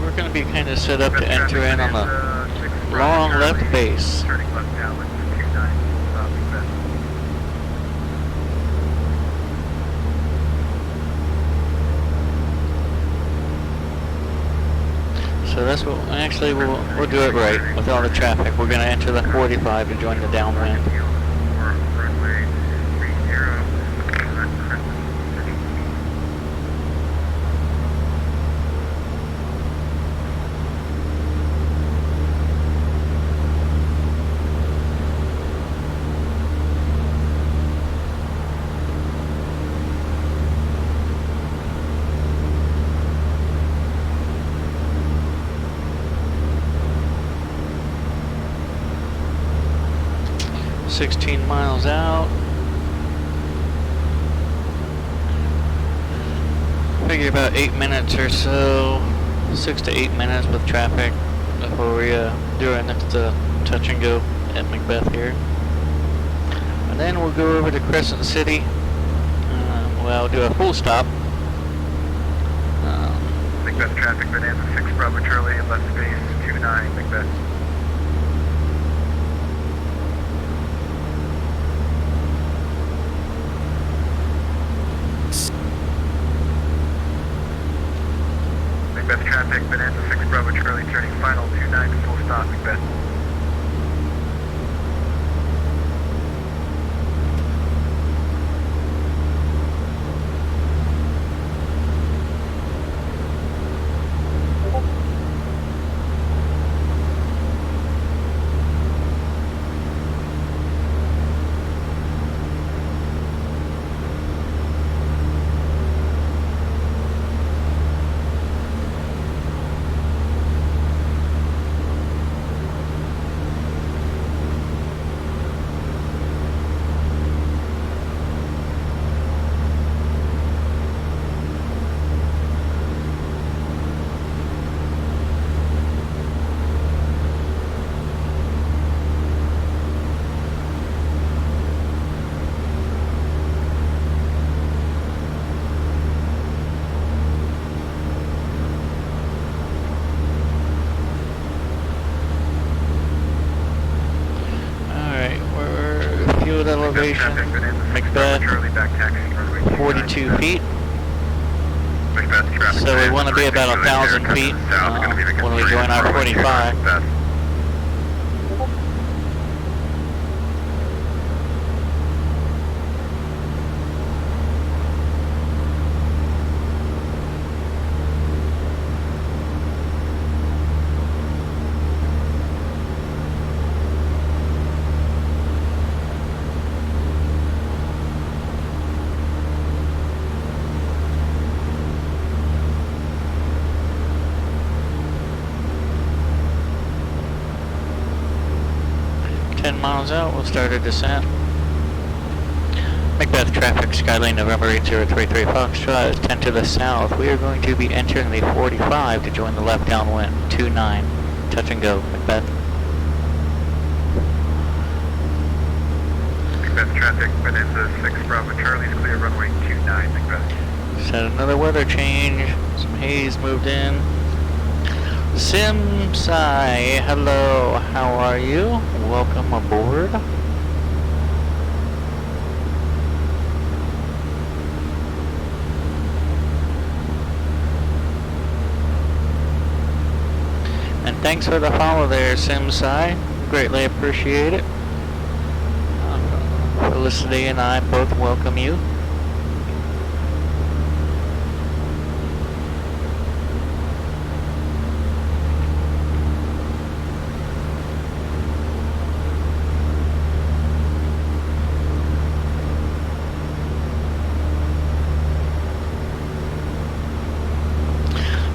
We're going to be kind of set up to enter in on the long left base. Turning left now with 29, Macbeth. So that's what, actually we'll do it right with all the traffic. We're going to enter the 45 to join the downwind. Runway 30, Crescent City. 16 miles out. Figure about 8 minutes or so, 6 to 8 minutes with traffic before we do our next touch and go at Macbeth here. And then we'll go over to Crescent City. We'll do a full stop. Macbeth traffic, Bonanza 6 Bravo Charlie, left space 29, Macbeth. elevation, Macbeth, 42 feet. So we want to be about 1,000 feet when we join our 45. 10 miles out, we'll start a descent. Macbeth traffic, Skylane November 8033 Foxtrot is 10 to the south. We are going to be entering the 45 to join the left downwind, 29. Touch and go, Macbeth. Macbeth traffic, Bonanza 6 Bravo Charlie's clear runway 29, Macbeth. Just had another weather change, some haze moved in. Sim Sai, hello, how are you? Welcome aboard. And thanks for the follow there, Sim Sai. Greatly appreciate it. Felicity and I both welcome you.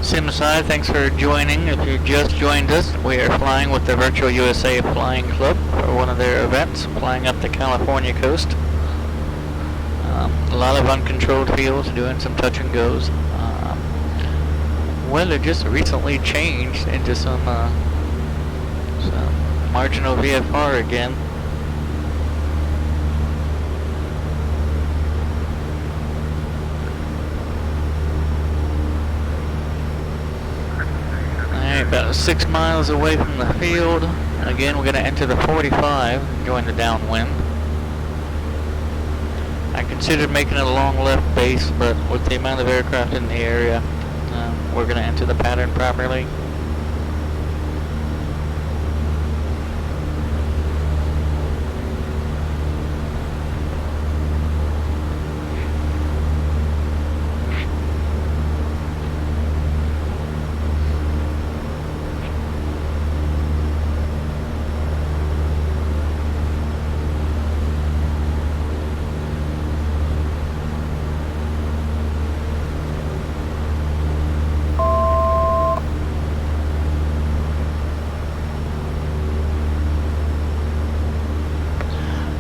Simside, thanks for joining. If you just joined us, we are flying with the Virtual USA Flying Club for one of their events, flying up the California coast. A lot of uncontrolled fields, doing some touch and goes. Weather just recently changed into some marginal VFR again. About 6 miles away from the field. Again, we're going to enter the 45, join the downwind. I considered making it a long left base, but with the amount of aircraft in the area, we're going to enter the pattern properly.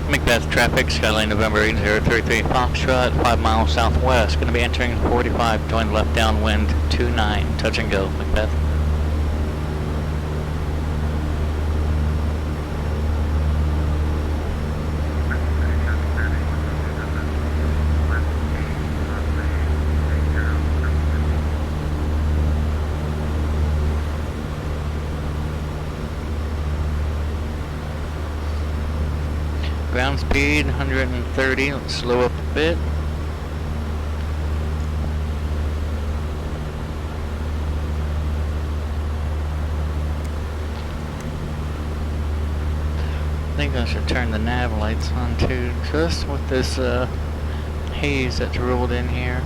Macbeth traffic, Skylane November 8033 Foxtrot, 5 miles southwest. Going to be entering 45, join left downwind 29. Touch and go, Macbeth. Ground speed 130, let's slow up a bit. I think I should turn the nav lights on too, just with this haze that's rolled in here.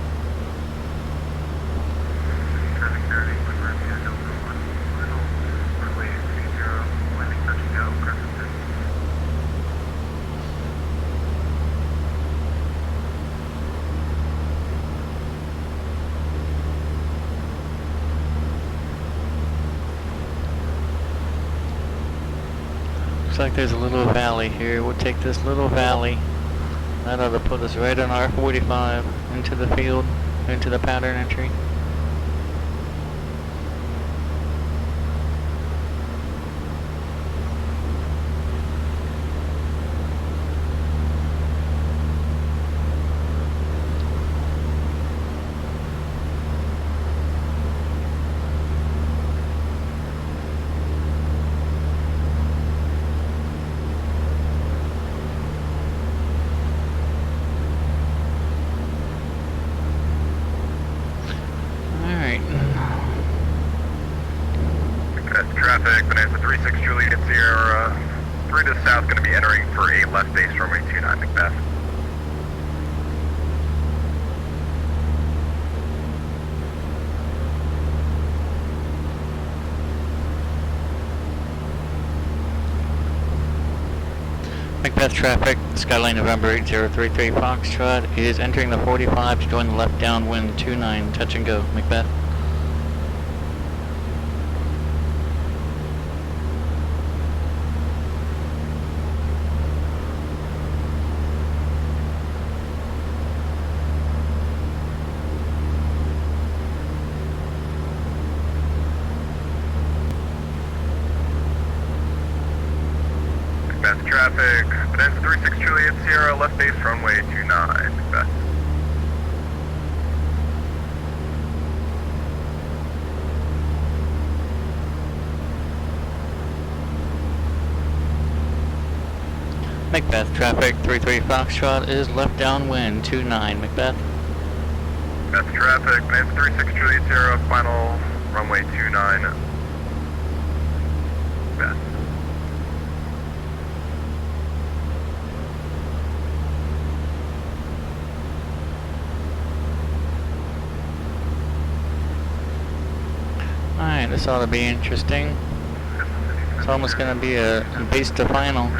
Looks like there's a little valley here. We'll take this little valley. That ought to put us right on our 45 into the field, into the pattern entry. 3 to south, going to be entering for a left base runway 29 Macbeth. Macbeth traffic, Skyline November 8033 Foxtrot is entering the 45 to join the left downwind 29, touch and go, Macbeth. Macbeth traffic, Penance 36 Juliet Sierra, left base runway 29 Macbeth. Macbeth traffic, 33 Foxtrot is left downwind 29, Macbeth. Macbeth traffic, Penance 36 Juliet Sierra, final runway 29 Macbeth. Alright, this ought to be interesting. It's almost going to be a base to final.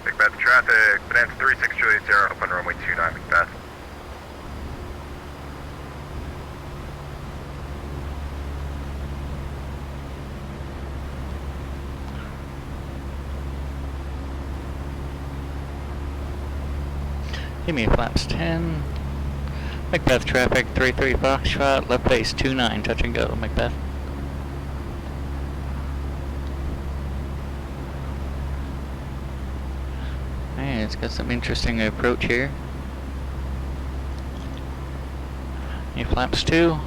Macbeth traffic, Penance 36 Juliet Sierra, open runway 29 Macbeth. Give me flaps 10. Macbeth traffic, 33 Foxtrot, left base 29, touch and go, Macbeth. Hey, it's got some interesting approach here. Any flaps 2.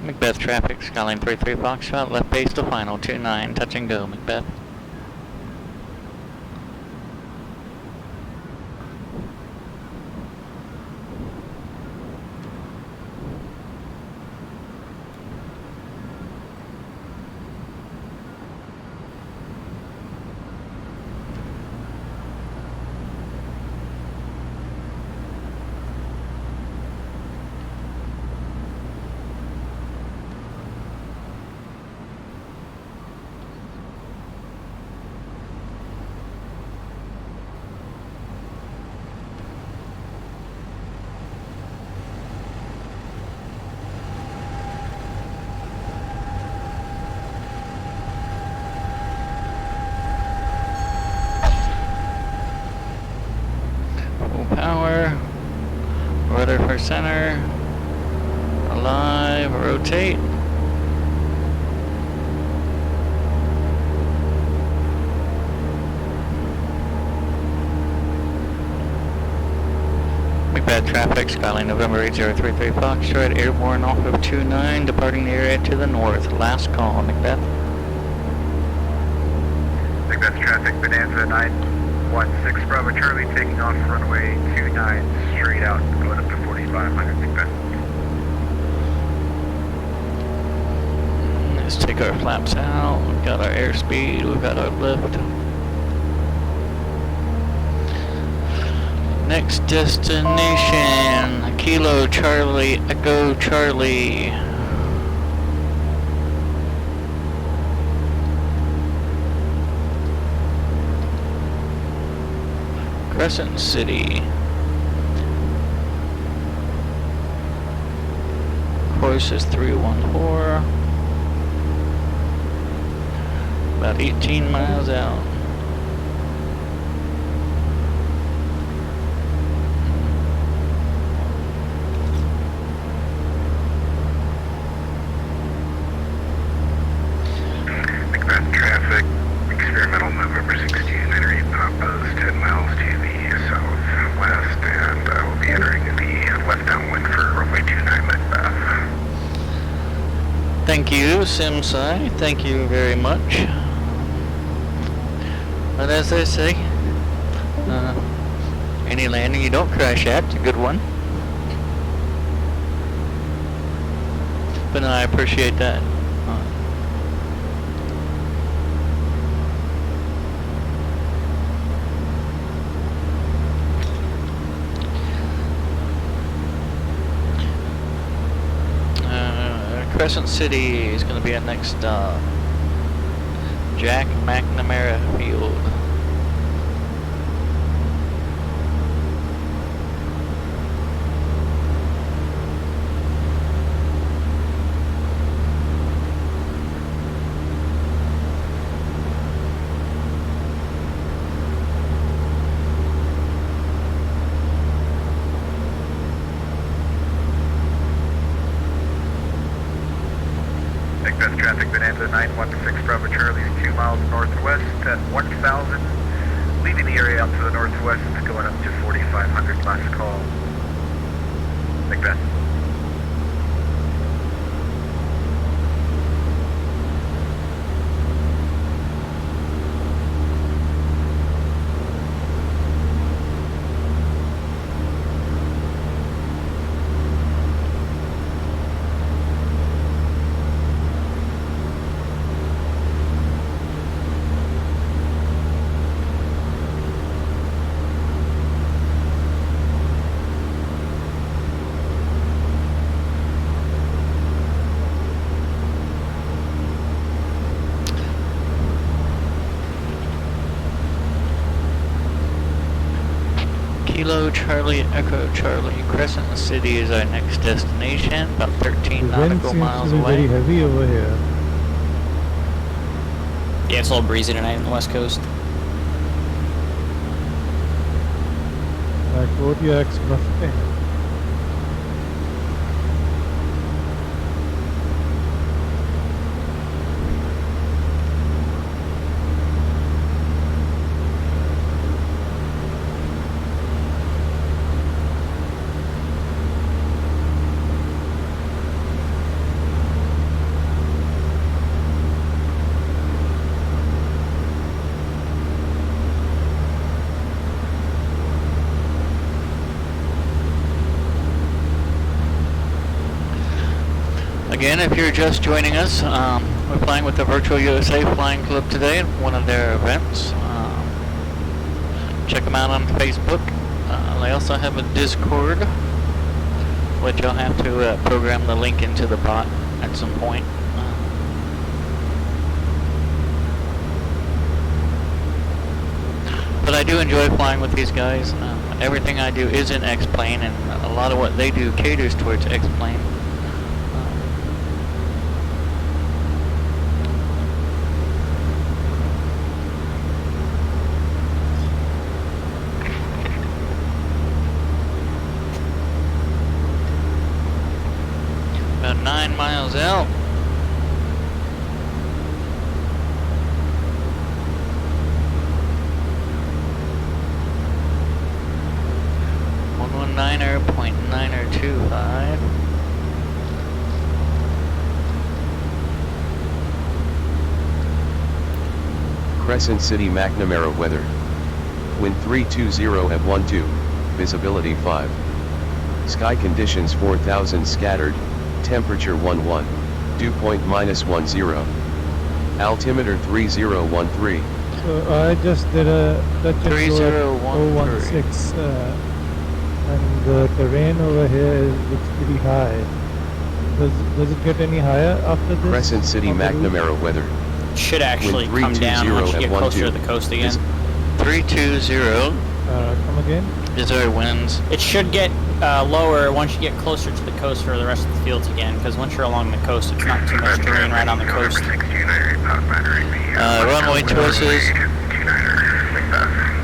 Macbeth traffic, Skyline 33 Foxtrot, left base to final, 29, touch and go, Macbeth. Power, rudder for center, alive, rotate. Macbeth traffic, Skyline November 8033 Foxtrot, airborne off of 29, departing the area to the north. Last call, Macbeth. Macbeth traffic, Bonanza 916 Bravo Charlie, taking off runway 29 straight out, going up to 4500 Macbeth. Let's take our flaps out. We've got our airspeed, we've got our lift. Next destination, Kilo Charlie, Echo Charlie. Crescent City. Course is 314. About 18 miles out. Macbeth traffic, experimental November 16, entering Papa's 10 miles to the southwest, and we'll be entering the left downwind for runway 29 Macbeth. Thank you, Simsai. Thank you very much. But as they say, any landing you don't crash at is a good one. But no, I appreciate that. Crescent City is going to be our next stop. Jack McNamara Field. Macbeth traffic, Bonanza 916 Bravo Charlie, 2 miles northwest at 1000. Leaving the area out to the northwest, going up to 4500 last call. Macbeth. Kilo Charlie Echo Charlie. Crescent City is our next destination, about 13 The wind nautical seems miles to be away. very heavy over here. Yeah, it's a little breezy tonight on the west coast. Like what you're expecting. Again, if you're just joining us, we're flying with the Virtual USA Flying Club today at one of their events. Check them out on Facebook. They also have a Discord, which I'll have to program the link into the bot at some point. But I do enjoy flying with these guys. Everything I do is in X-Plane, and a lot of what they do caters towards X-Plane. About 9 miles out. .925. Crescent City McNamara weather. Wind 320 at 12, visibility 5. Sky conditions 4000 scattered, temperature 11, dew point -10. Altimeter 3013. So I just did a touch and go at 3013. 016, and the terrain over here looks pretty high. Does it get any higher after this? Crescent City on the route? McNamara weather. Should actually Wind come down once you 320 get at closer to 12. the coast again. 320 Come again? is our winds. It should get lower once you get closer to the coast for the rest of the fields again, because once you're along the coast, it's not too much terrain right on the coast. Runway choices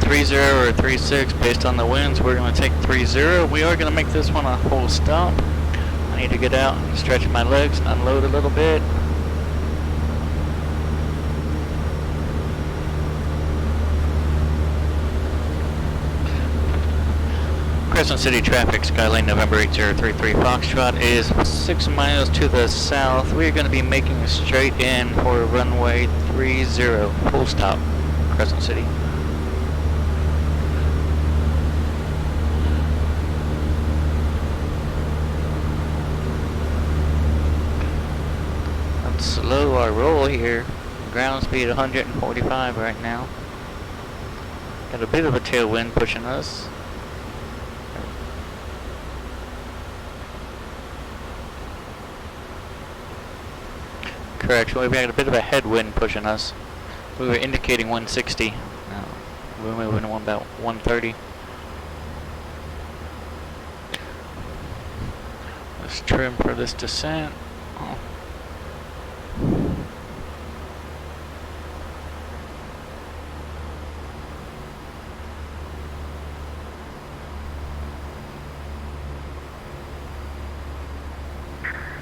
30 or 36 based on the winds. We're going to take 30. We are going to make this one a full stop. I need to get out and stretch my legs and unload a little bit. Crescent City traffic, Skyline November 8033 Foxtrot is 6 miles to the south. We're going to be making a straight in for runway 30, full stop, Crescent City. Let's slow our roll here. Ground speed 145 right now. Got a bit of a tailwind pushing us. Correction, we've got a bit of a headwind pushing us. We were indicating 160. No, we're moving about 130. Let's trim for this descent. Oh.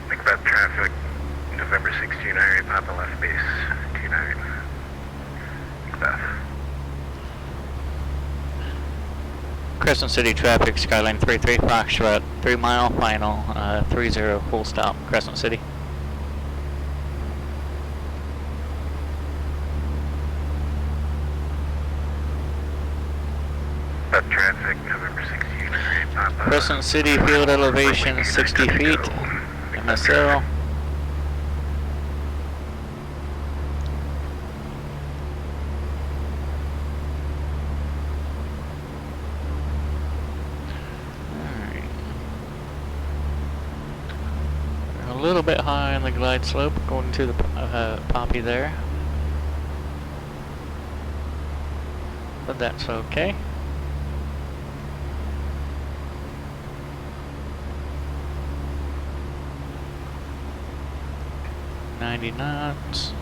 Macbeth traffic, November 629, Papa left base 29. Macbeth. Crescent City traffic, Skyline 33 Foxtrot, 3 mile final, 30 full stop, Crescent City. Macbeth traffic, November 629, Papa. Crescent City field elevation 60 feet, MSL. A little bit high on the glide slope going to the poppy there, but that's okay. knots.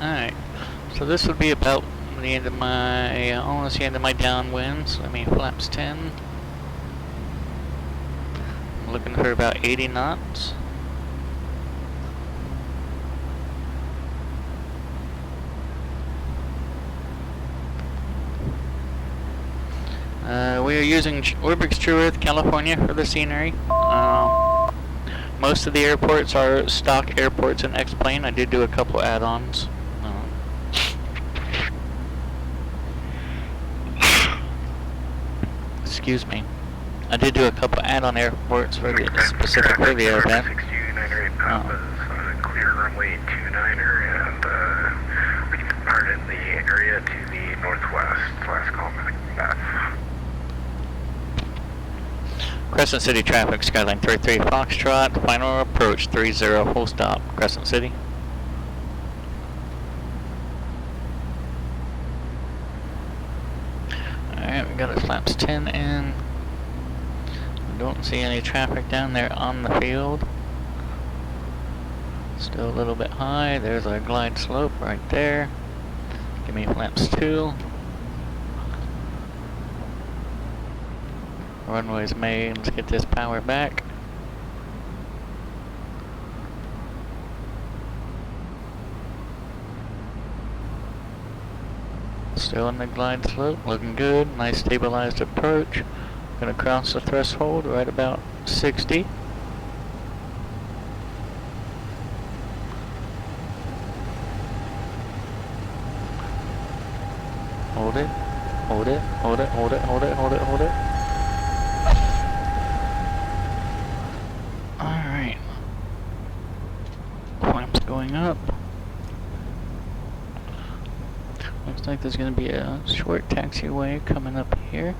Alright, so this would be about the end of my, almost the end of my downwinds. Let me flaps 10. I'm looking for about 80 knots. We are using Orbix True Earth, California for the scenery. Most of the airports are stock airports in X-Plane. I did do a couple add-ons. Excuse me. I did do a couple add-on airports for the specific for the event. Clear runway 29er, and we can depart in the area to the northwest. Last call, Macbeth. Crescent City traffic, Skyline 33 Foxtrot, final approach 30 full stop, Crescent City. Alright, we got our flaps 10 in. I don't see any traffic down there on the field. Still a little bit high. There's our glide slope right there. Give me flaps 2. Runway's made. Let's get this power back. Still in the glide slope, looking good. Nice stabilized approach. Gonna cross the threshold right about 60. Hold it, hold it, hold it, hold it, hold it, hold it, hold it. Alright. Flaps going up. Looks like there's going to be a short taxiway coming up here.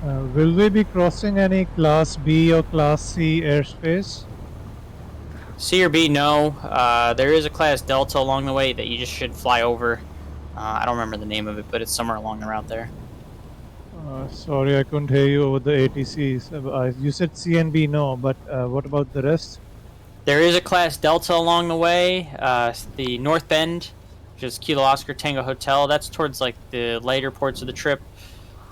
Will we be crossing any Class B or Class C airspace? C or B, no. There is a Class Delta along the way that you just should fly over. I don't remember the name of it, but it's somewhere along the route there. Sorry, I couldn't hear you over the ATCs. You said C and B, no, but what about the rest? There is a Class Delta along the way. The North Bend, which is Kilo Oscar Tango Hotel, that's towards like the later ports of the trip.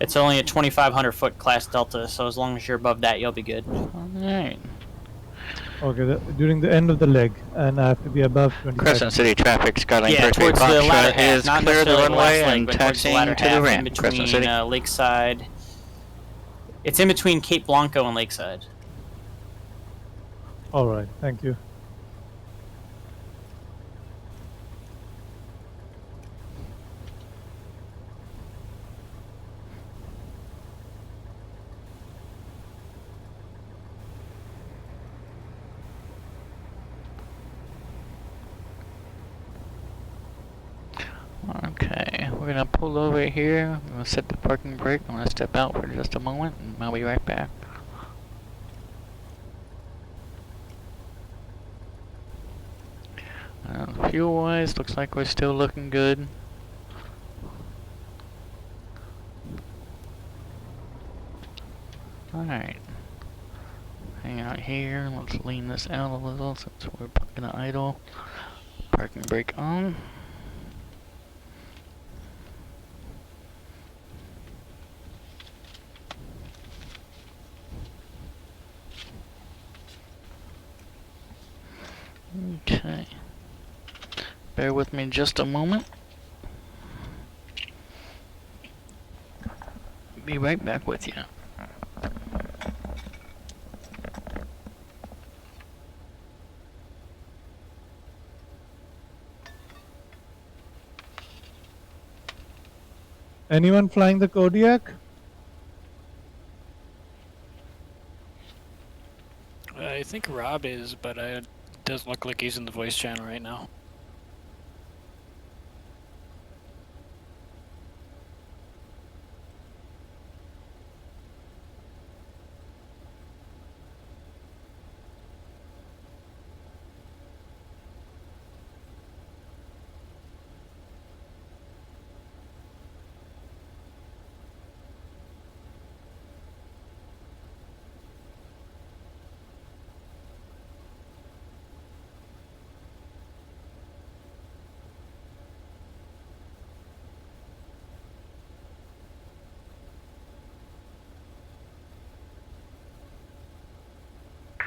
It's only a 2,500 foot Class Delta, so as long as you're above that, you'll be good. Alright. Okay, during the end of the leg, and I have to be above 25. Crescent City traffic, Skyline Yeah, 33 towards the latter Foxtrot half, is not clear of the necessarily the last runway leg, and but towards the latter taxiing to the half, in ramp. Crescent between City. Lakeside. It's in between Cape Blanco and Lakeside. All right, thank you. Okay, we're gonna pull over here. I'm gonna set the parking brake. I'm gonna step out for just a moment, and I'll be right back. Fuel-wise, looks like we're still looking good. Alright. Hang out here. Let's lean this out a little since we're gonna idle. Parking brake on. Okay. Bear with me just a moment. Be right back with you. Anyone flying the Kodiak? I think Rob is, but it doesn't look like he's in the voice channel right now.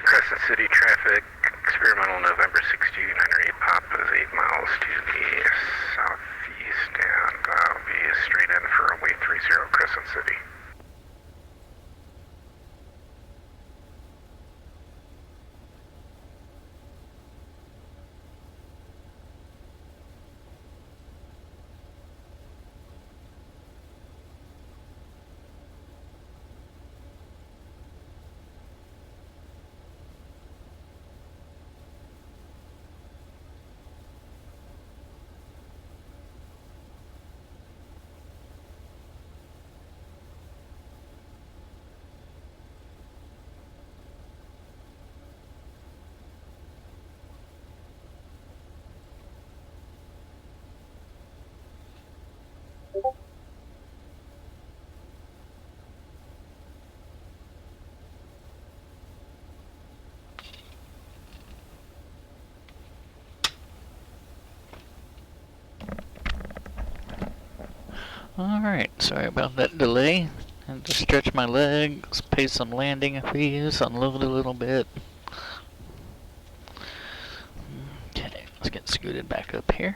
Crescent City traffic, experimental November 62908 Papa is 8 miles to the southeast, and I'll be straight in for runway 30 Crescent City. Alright, sorry about that delay. Had to stretch my legs, pay some landing fees, unload a little bit. Okay, let's get scooted back up here.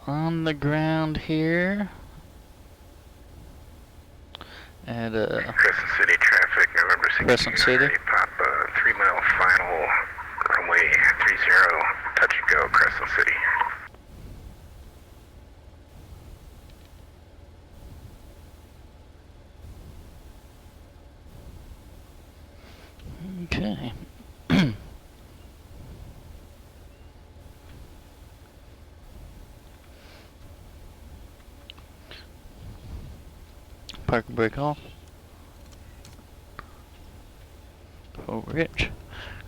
On the ground here at Crescent City traffic, November 6 Crescent City. Papa, 3 mile final, runway 30, touch and go, Crescent City. Okay. Parking brake off. Oh, Rich.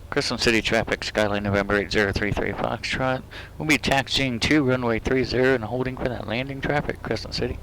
Crescent City traffic, Skyline November 8033 Foxtrot. We'll be taxiing to runway 30 and holding for that landing traffic, Crescent City.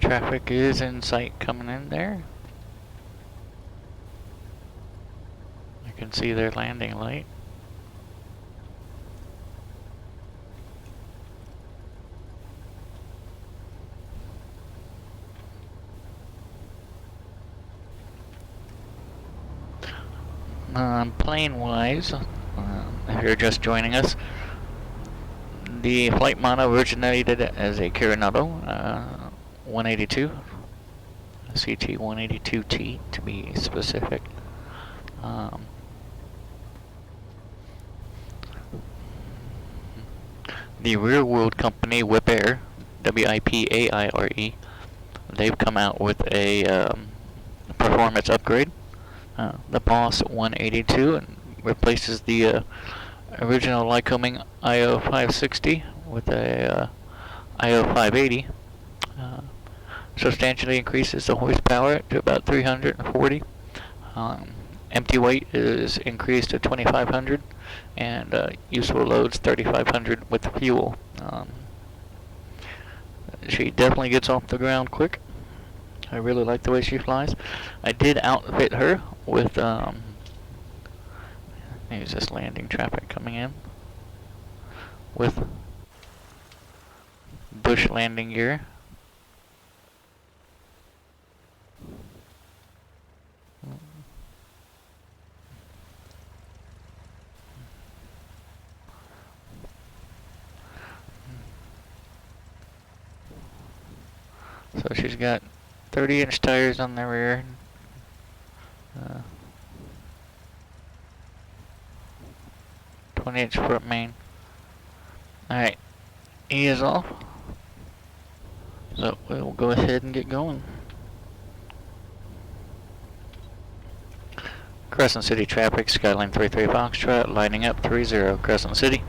Traffic is in sight coming in there. I can see their landing light. Plane-wise, if you're just joining us, the flight model originated as a Coronado 182, CT 182T to be specific. The real world company WIPAIR, WIPAIRE, they've come out with a performance upgrade. The Boss 182 and replaces the original Lycoming IO 560 with a IO 580. Substantially increases the horsepower to about 340. Empty weight is increased to 2,500, and useful loads 3,500 with fuel. She definitely gets off the ground quick. I really like the way she flies. I did outfit her with there's this landing traffic coming in with bush landing gear. So she's got 30-inch tires on the rear. 20-inch front main. Alright, E is off. So we'll go ahead and get going. Crescent City traffic, Skyline 33 Foxtrot, lining up 30, Crescent City.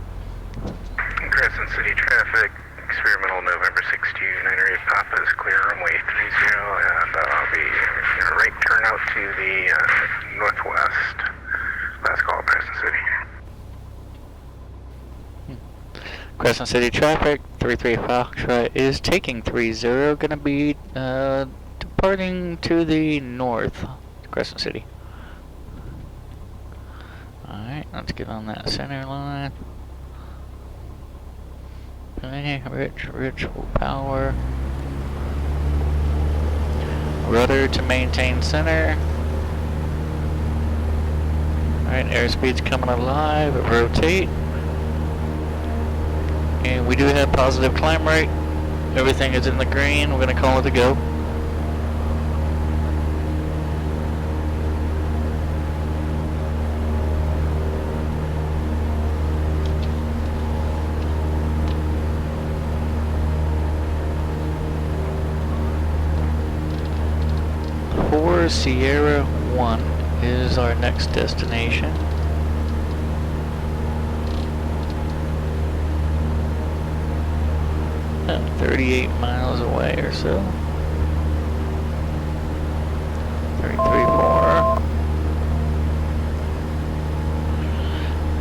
Crescent City traffic, experimental November 62908 Papa is clear, runway 30, and I'll be right turn out to the northwest. Last call, Crescent City. Crescent City traffic, 33 Foxtrot is taking 30, gonna be departing to the north, Crescent City. Alright, let's get on that center line. Okay, rich full power. Rudder to maintain center. Alright, airspeed's coming alive, rotate. And we do have positive climb rate. Everything is in the green, we're gonna call it a go. Sierra 1 is our next destination. About 38 miles away or so. 334.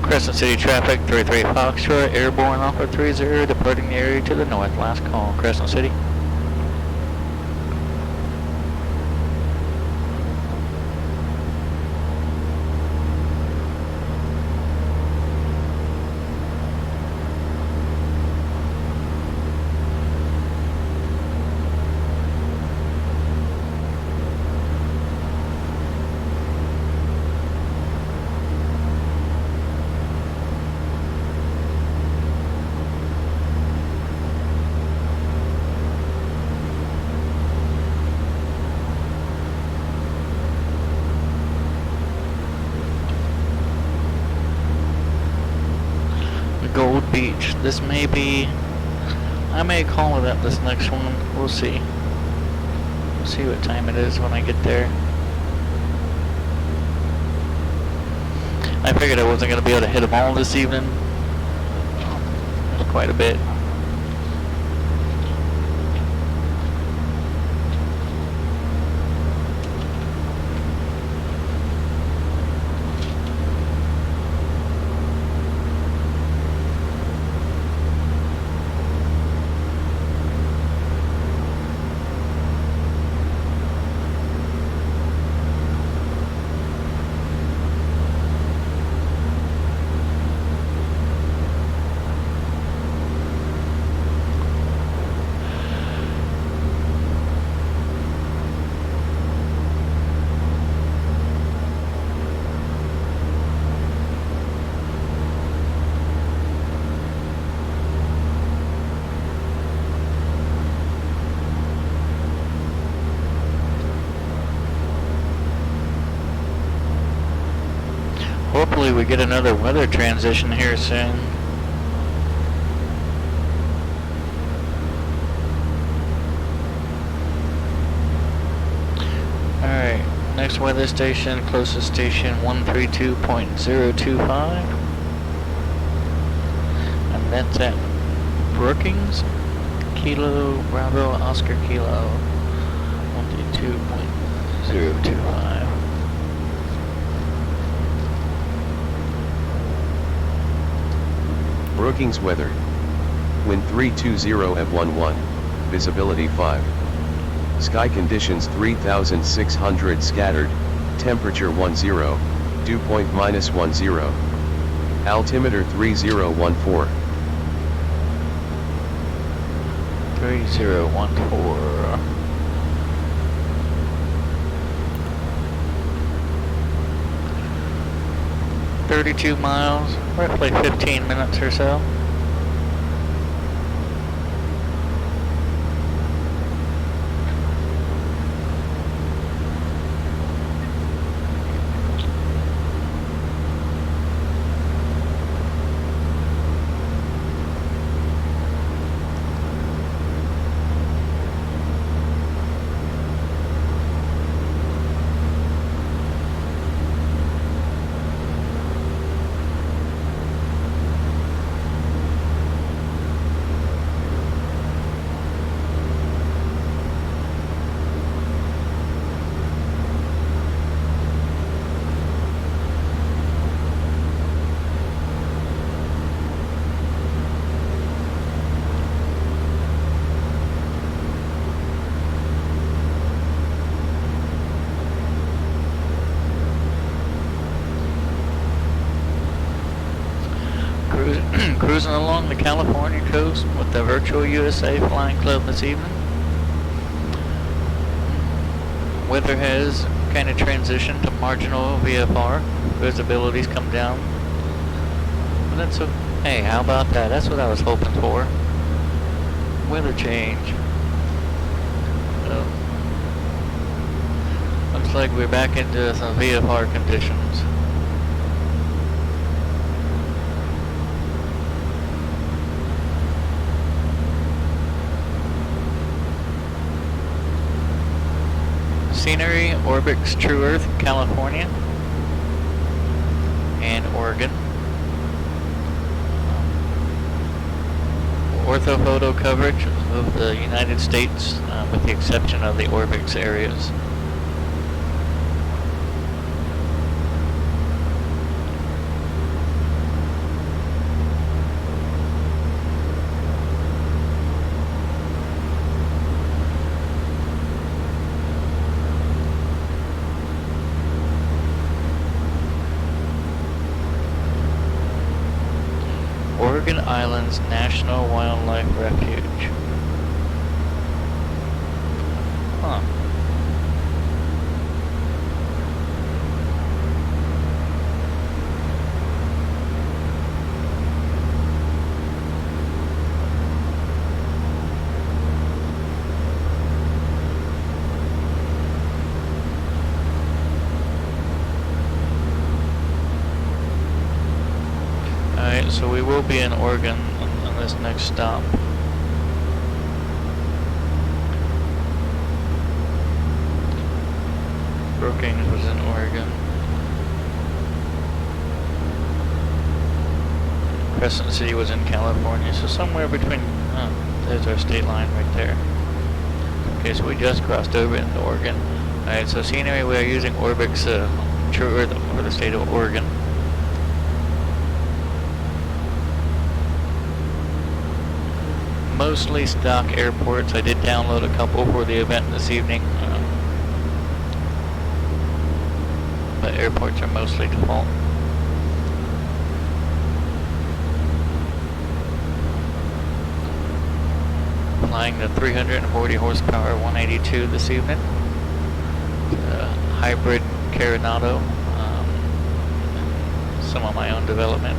Crescent City traffic, 33 Foxtrot, airborne off of 30, departing the area to the north. Last call, Crescent City. Gold Beach. This may be, I may call it at this next one. We'll see. We'll see what time it is when I get there. I figured I wasn't going to be able to hit them all this evening. There's quite a bit. hopefully we get another weather transition here soon. Alright, next weather station, closest station 132.025. And that's at Brookings, Kilo, Bravo, Oscar Kilo, 132.025. Brookings weather. Wind 320 F11, visibility 5. Sky conditions 3600 scattered, temperature 10, dew point -10. Altimeter 3014. 3014. $32 miles, roughly 15 minutes or so. Cruising along the California coast with the Virtual USA Flying Club this evening. Weather has kind of transitioned to marginal VFR. Visibility's come down. But that's a, hey, how about that? That's what I was hoping for. Weather change. So, looks like we're back into some VFR conditions. Scenery, Orbix, True Earth, California, and Oregon. Orthophoto coverage of the United States, with the exception of the Orbix areas. Oregon Islands National Wildlife Refuge. Huh. Alright, so we will be in Oregon on this next stop. Brookings was in Oregon. Crescent City was in California, so somewhere between, there's our state line right there. Okay, so we just crossed over into Oregon. Alright, so scenery, we are using Orbix True Earth for the state of Oregon. Mostly stock airports. I did download a couple for the event this evening, but airports are mostly default. Flying the 340 horsepower 182 this evening. Hybrid Coronado, some of my own development.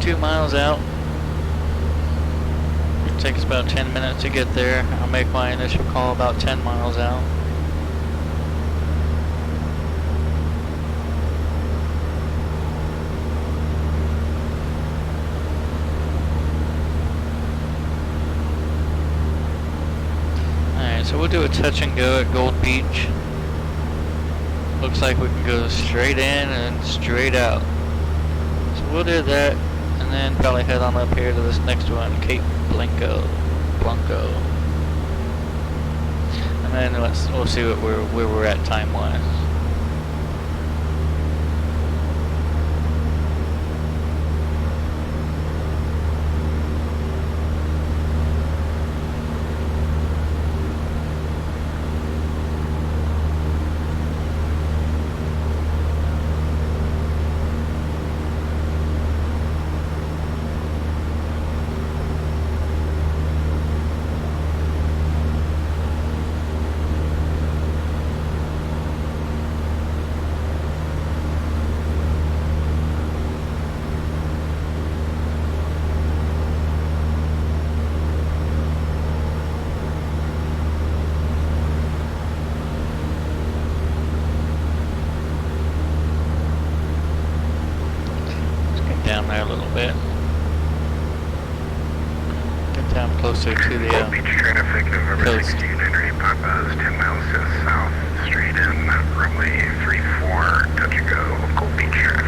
32 miles out. It takes about 10 minutes to get there. I'll make my initial call about 10 miles out. Alright, so we'll do a touch and go at Gold Beach. Looks like we can go straight in and straight out. So we'll do that, and then probably head on up here to this next one, Cape Blanco. And then we'll see where we're at time-wise. Down there a little bit. Get down closer to the Gold Beach traffic, November coast. 16, Henry Papa's 10 miles to the south, straight in, runway 34, touch and go, Gold Beach traffic.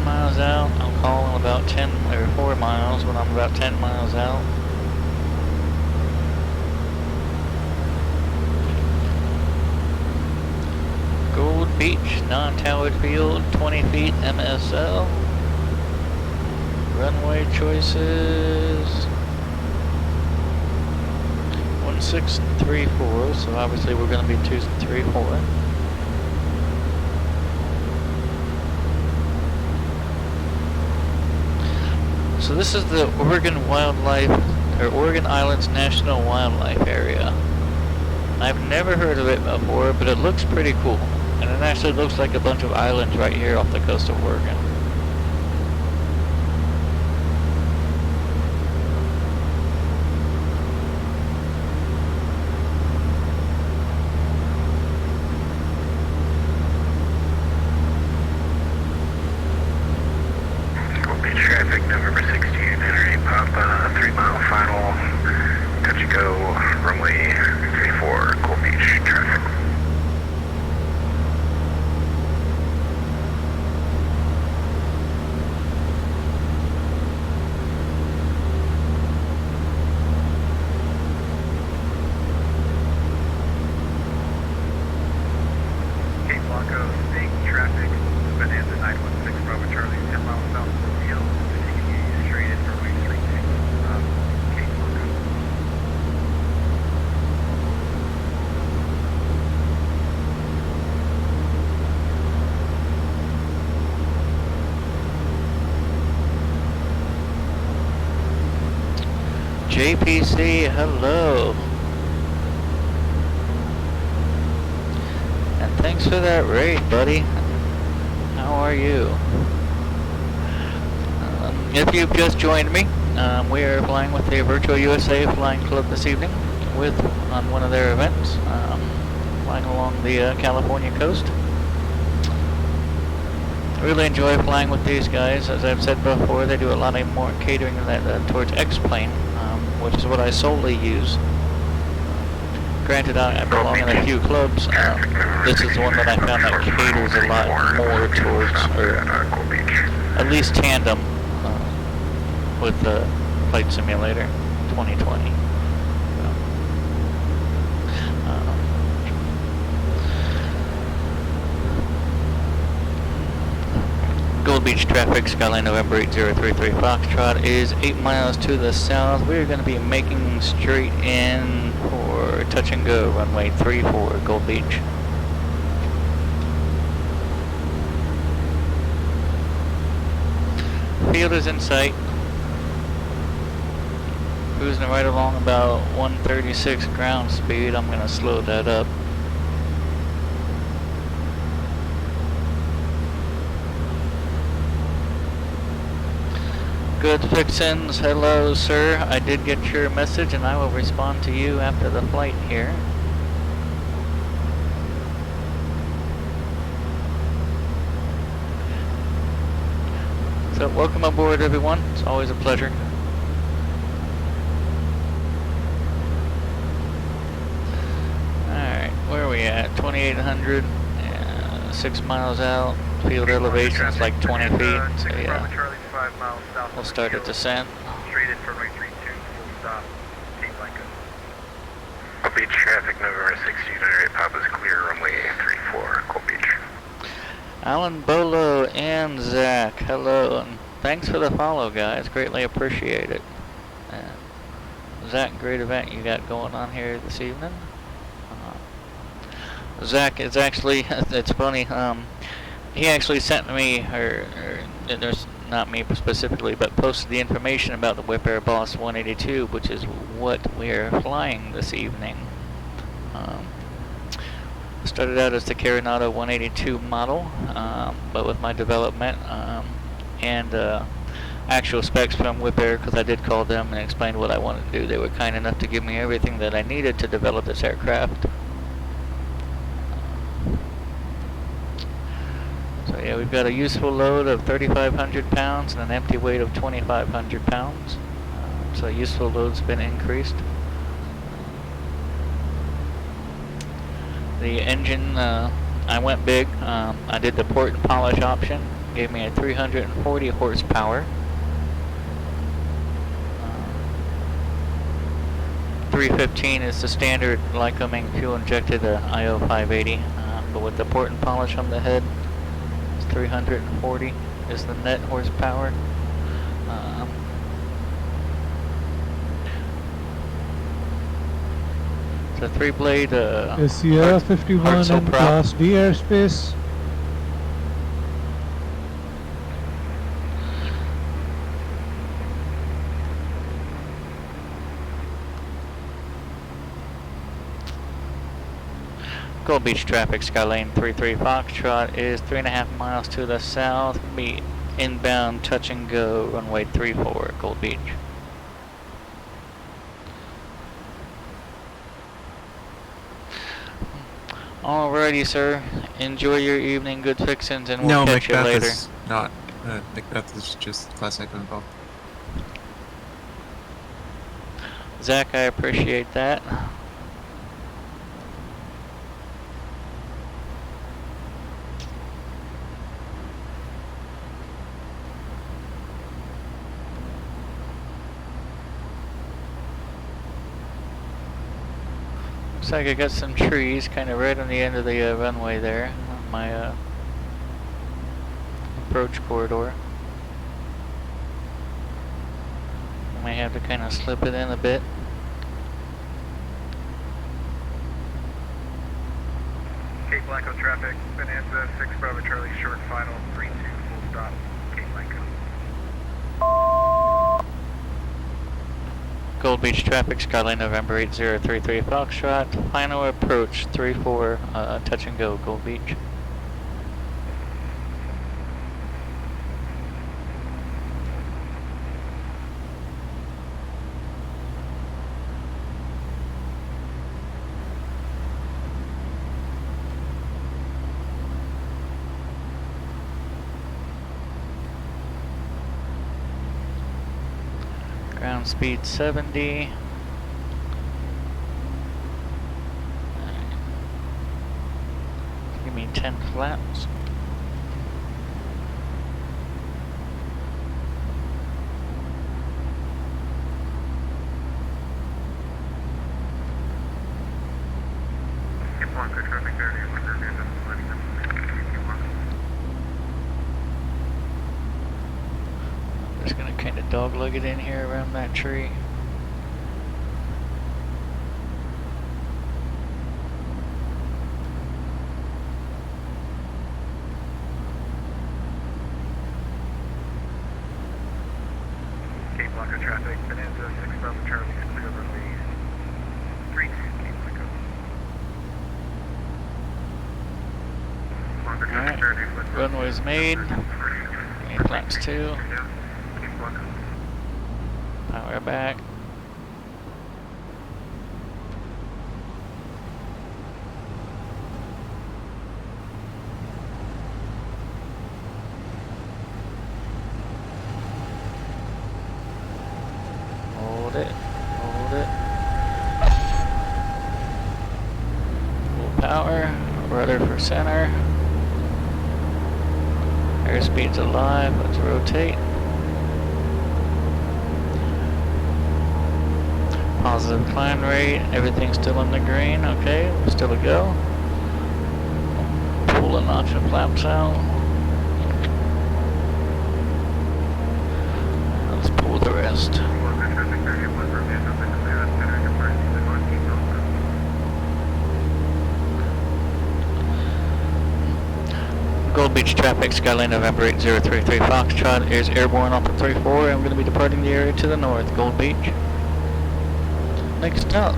Miles out. I'm calling about 10 or 4 miles when I'm about 10 miles out. Gold Beach, non-towered field, 20 feet MSL. Runway choices 1634, so obviously we're going to be 234. So this is the Oregon Islands National Wildlife Area. I've never heard of it before, but it looks pretty cool. And it actually looks like a bunch of islands right here off the coast of Oregon. Gold Beach traffic, November 16, Henry Papa, 3 mile final, touch and go, runway 34, Gold Beach traffic. JPC, hello. And thanks for that raid, buddy. How are you? If you've just joined me, we are flying with the Virtual USA Flying Club this evening on one of their events, flying along the California coast. I really enjoy flying with these guys. As I've said before, they do a lot more catering towards X-Plane, which is what I solely use. Granted, I belong in a few clubs. This is the one that I found that caters a lot more towards, or at least tandem, with the Flight Simulator 2020. Gold Beach traffic, Skyline November 8033 Foxtrot is 8 miles to the south. We're going to be making straight in for touch and go, runway 34, Gold Beach. Field is in sight. Cruising right along about 136 ground speed. I'm going to slow that up. Good fixins, hello sir. I did get your message and I will respond to you after the flight here. So welcome aboard everyone, it's always a pleasure. Alright, where are we at? 2800, 6 miles out, field elevation is like 20 feet, so yeah. We'll start at descent. Straight in for runway 32, full stop, Cape Blanca. Gold Beach traffic, November 60, United Papa's clear, runway 34, Gold Beach. Alan, Bolo, and Zach, hello, and thanks for the follow, guys. Greatly appreciate it. And Zach, great event you got going on here this evening. Zach is actually, it's funny, he actually sent me, there's not me specifically, but posted the information about the Whip Air Boss 182, which is what we're flying this evening. Started out as the Carinado 182 model, but with my development and actual specs from Whip Air, because I did call them and explained what I wanted to do. They were kind enough to give me everything that I needed to develop this aircraft. So yeah, we've got a useful load of 3,500 pounds and an empty weight of 2,500 pounds. So useful load's been increased. The engine, I went big. I did the port and polish option. Gave me a 340 horsepower. 315 is the standard Lycoming fuel injected IO 580, but with the port and polish on the head, 340 is the net horsepower. It's a 3-blade Sierra 51 in Class D airspace. Gold Beach traffic, Skyline 33 Foxtrot is 3.5 miles to the south. Be inbound touch and go, runway 34, Gold Beach. Alrighty, sir. Enjoy your evening, good fixins, and we'll catch you later. Is not. Macbeth is just Class A involved. Zach, I appreciate that. Looks like I got some trees kind of right on the end of the runway there on my approach corridor. I may have to kind of slip it in a bit. Cape Blanco traffic, Bonanza 6 Bravo Charlie short final 32 full stop, Cape Blanco. Gold Beach traffic, Skyline November 8033 Foxtrot. Final approach 34, touch and go, Gold Beach. Ground speed 70. Give me 10 flaps. Just gonna kind of dogleg it in here around that tree. Cape block of traffic, Bonanza 6000 Charlie is clear runway 32, Cape block of. Alright, runway's made. Any flaps 2. Power back. Hold it. Hold it. Full power. Rudder for center. Airspeed's alive. Let's rotate. Positive climb rate, everything's still in the green, okay, still a go. Pull a notch of flaps out. Let's pull the rest. Gold Beach traffic, Skyline November 8033 Foxtrot is airborne off of 34. I'm going to be departing the area to the north, Gold Beach. Next up,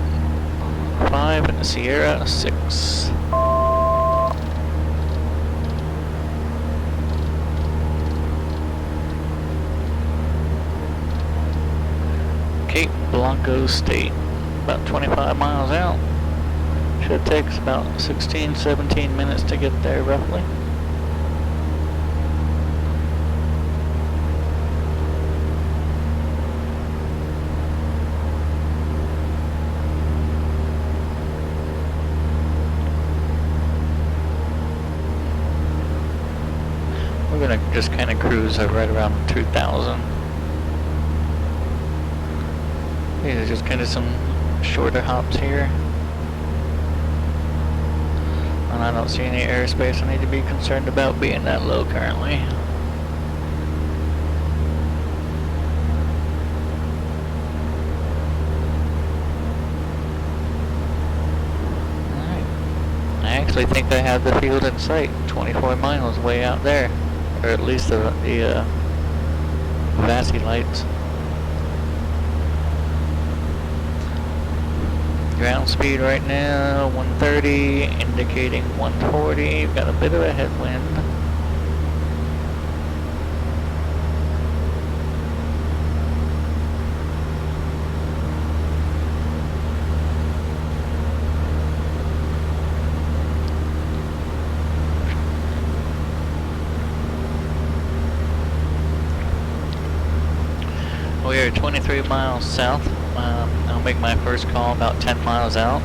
5 Sierra 6. Cape Blanco State, about 25 miles out. Should take us about 16, 17 minutes to get there roughly. We're gonna just kind of cruise right around 2,000. These are just kind of some shorter hops here. And I don't see any airspace I need to be concerned about being that low currently. Alright. I actually think I have the field in sight, 24 miles way out there. Or at least the VASI lights. Ground speed right now 130, indicating 140. Got a bit of a headwind. We are 23 miles south. I'll make my first call about 10 miles out.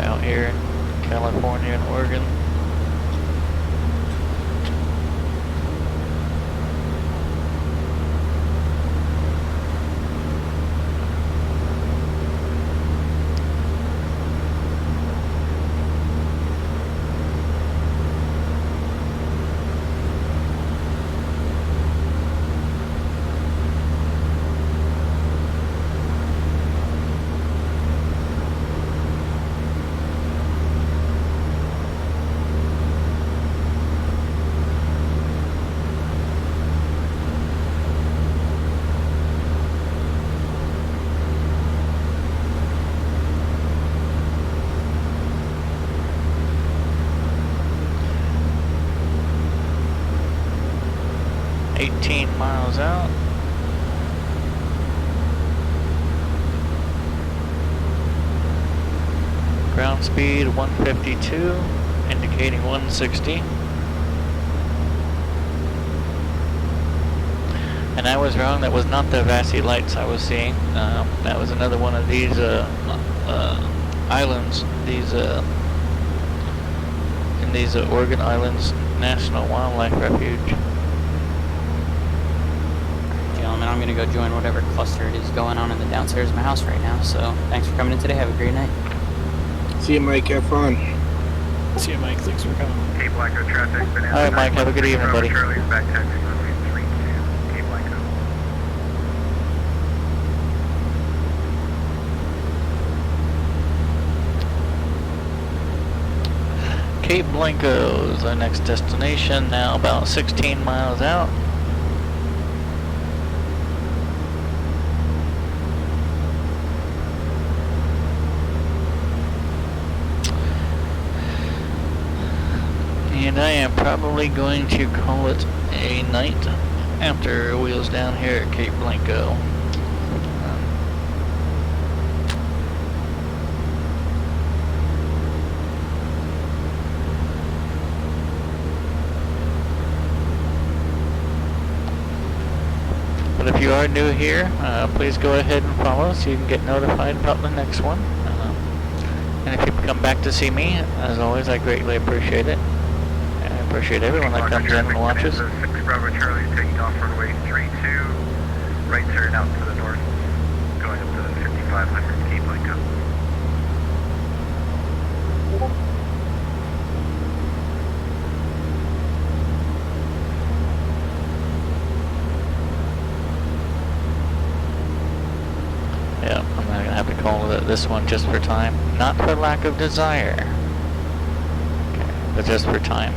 out here in California and Oregon. Miles out. Ground speed 152, indicating 160. And I was wrong, that was not the Vassie lights I was seeing. That was another one of these islands, these in these Oregon Islands National Wildlife Refuge. I'm gonna go join whatever cluster it is going on in the downstairs of my house right now. So thanks for coming in today. Have a great night. See you, Mike. Have fun. See you, Mike. Thanks for coming. Cape Blanco traffic. All right, Mike. Have a good evening, buddy. Charlie's back taxi runway 32, Cape Blanco. Cape Blanco is our next destination. Now about 16 miles out. And I am probably going to call it a night after wheels down here at Cape Blanco. But if you are new here, please go ahead and follow so you can get notified about the next one. And if you come back to see me, as always, I greatly appreciate it. Appreciate everyone that comes in and watches. 6 Bravo Charlie's taking off runway 32, right turn out to the north, going up to the 5500 Cape Blanco. Yeah, I'm not gonna have to call this one just for time, not for lack of desire, okay, but just for time.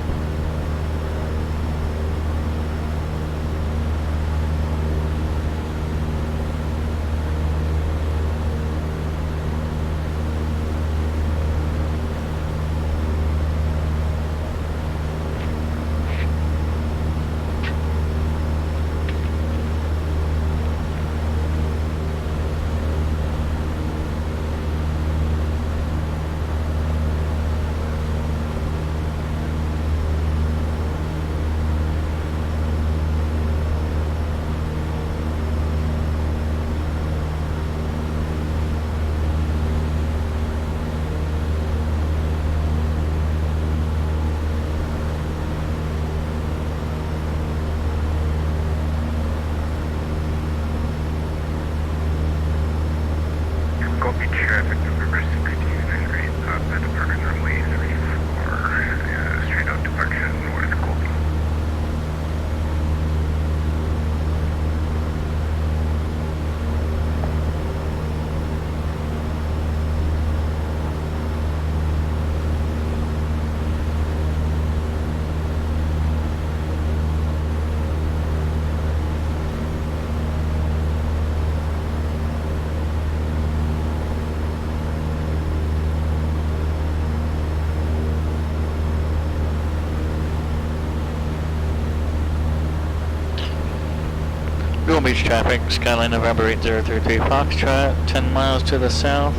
Gold Beach traffic, Skyline November 8033 Foxtrot, 10 miles to the south.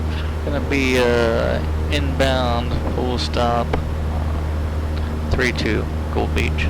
Gonna be inbound, full stop, 32 Gold Beach.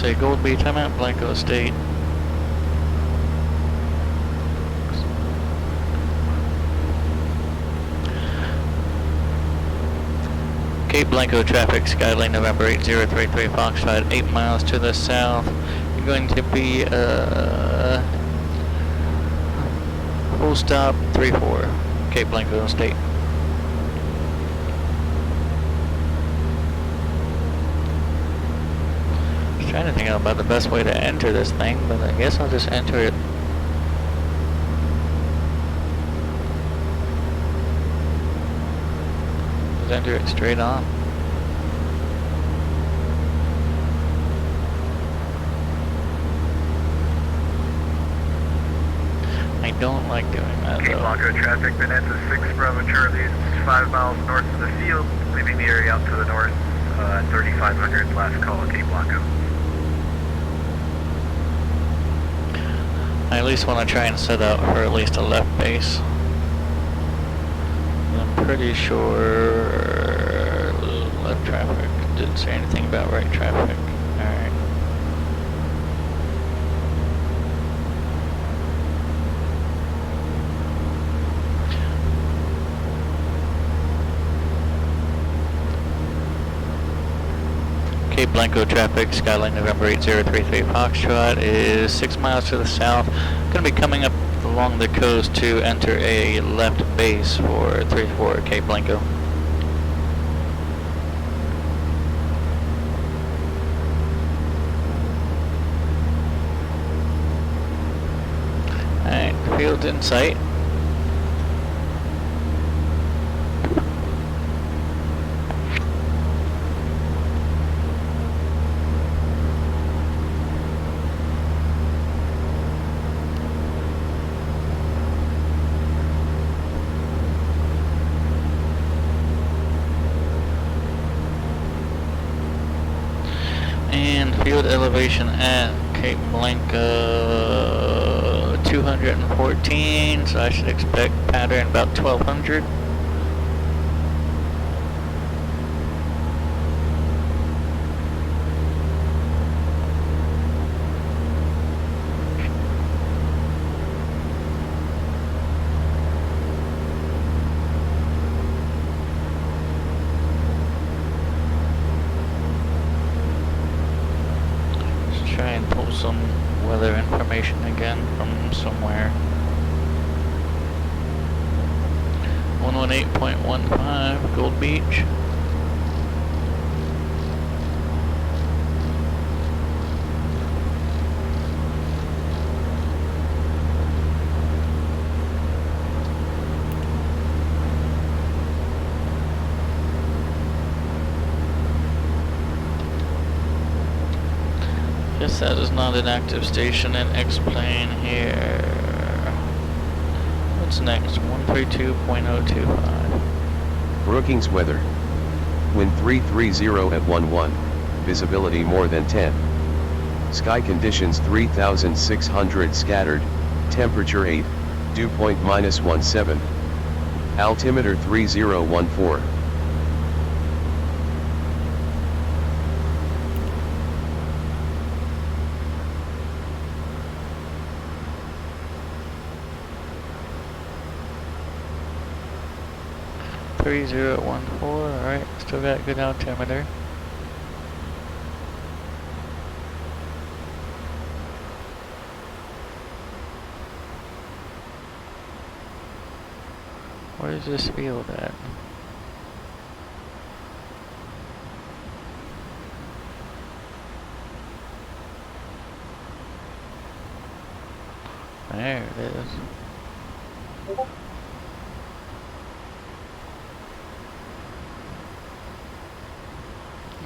say Gold Beach. I'm at Blanco State. Cape Blanco traffic, Skylane November 8033 Foxtrot, 8 miles to the south. You're going to be full stop 34, Cape Blanco State. I was trying to think about the best way to enter this thing, but I guess I'll just enter it. Enter it straight on. I don't like doing that Cape though. Blanco traffic, Bonanza 6 Bravo Charlie, 5 miles north of the field, leaving the area out to the north at 3500, last call at Cape Blanco. I at least want to try and set out for at least a left base. I'm pretty sure left traffic. Didn't say anything about right traffic. Alright. Cape Blanco traffic, Skyline November 8033 Foxtrot is 6 miles to the south. Going to be coming up along the coast to enter a left base for 34 Cape Blanco. Alright, field in sight. And field elevation at Cape Blanco 214, so I should expect pattern about 1200. Try and pull some weather information again from somewhere. 118.15 Gold Beach. Guess that is not an active station in X-Plane here. What's next? 132.025. Brookings weather. Wind 330 at 11, visibility more than 10. Sky conditions 3600 scattered, temperature 8, dew point -17. Altimeter 3014. Alright, still got good altimeter. Where's this field at? There it is.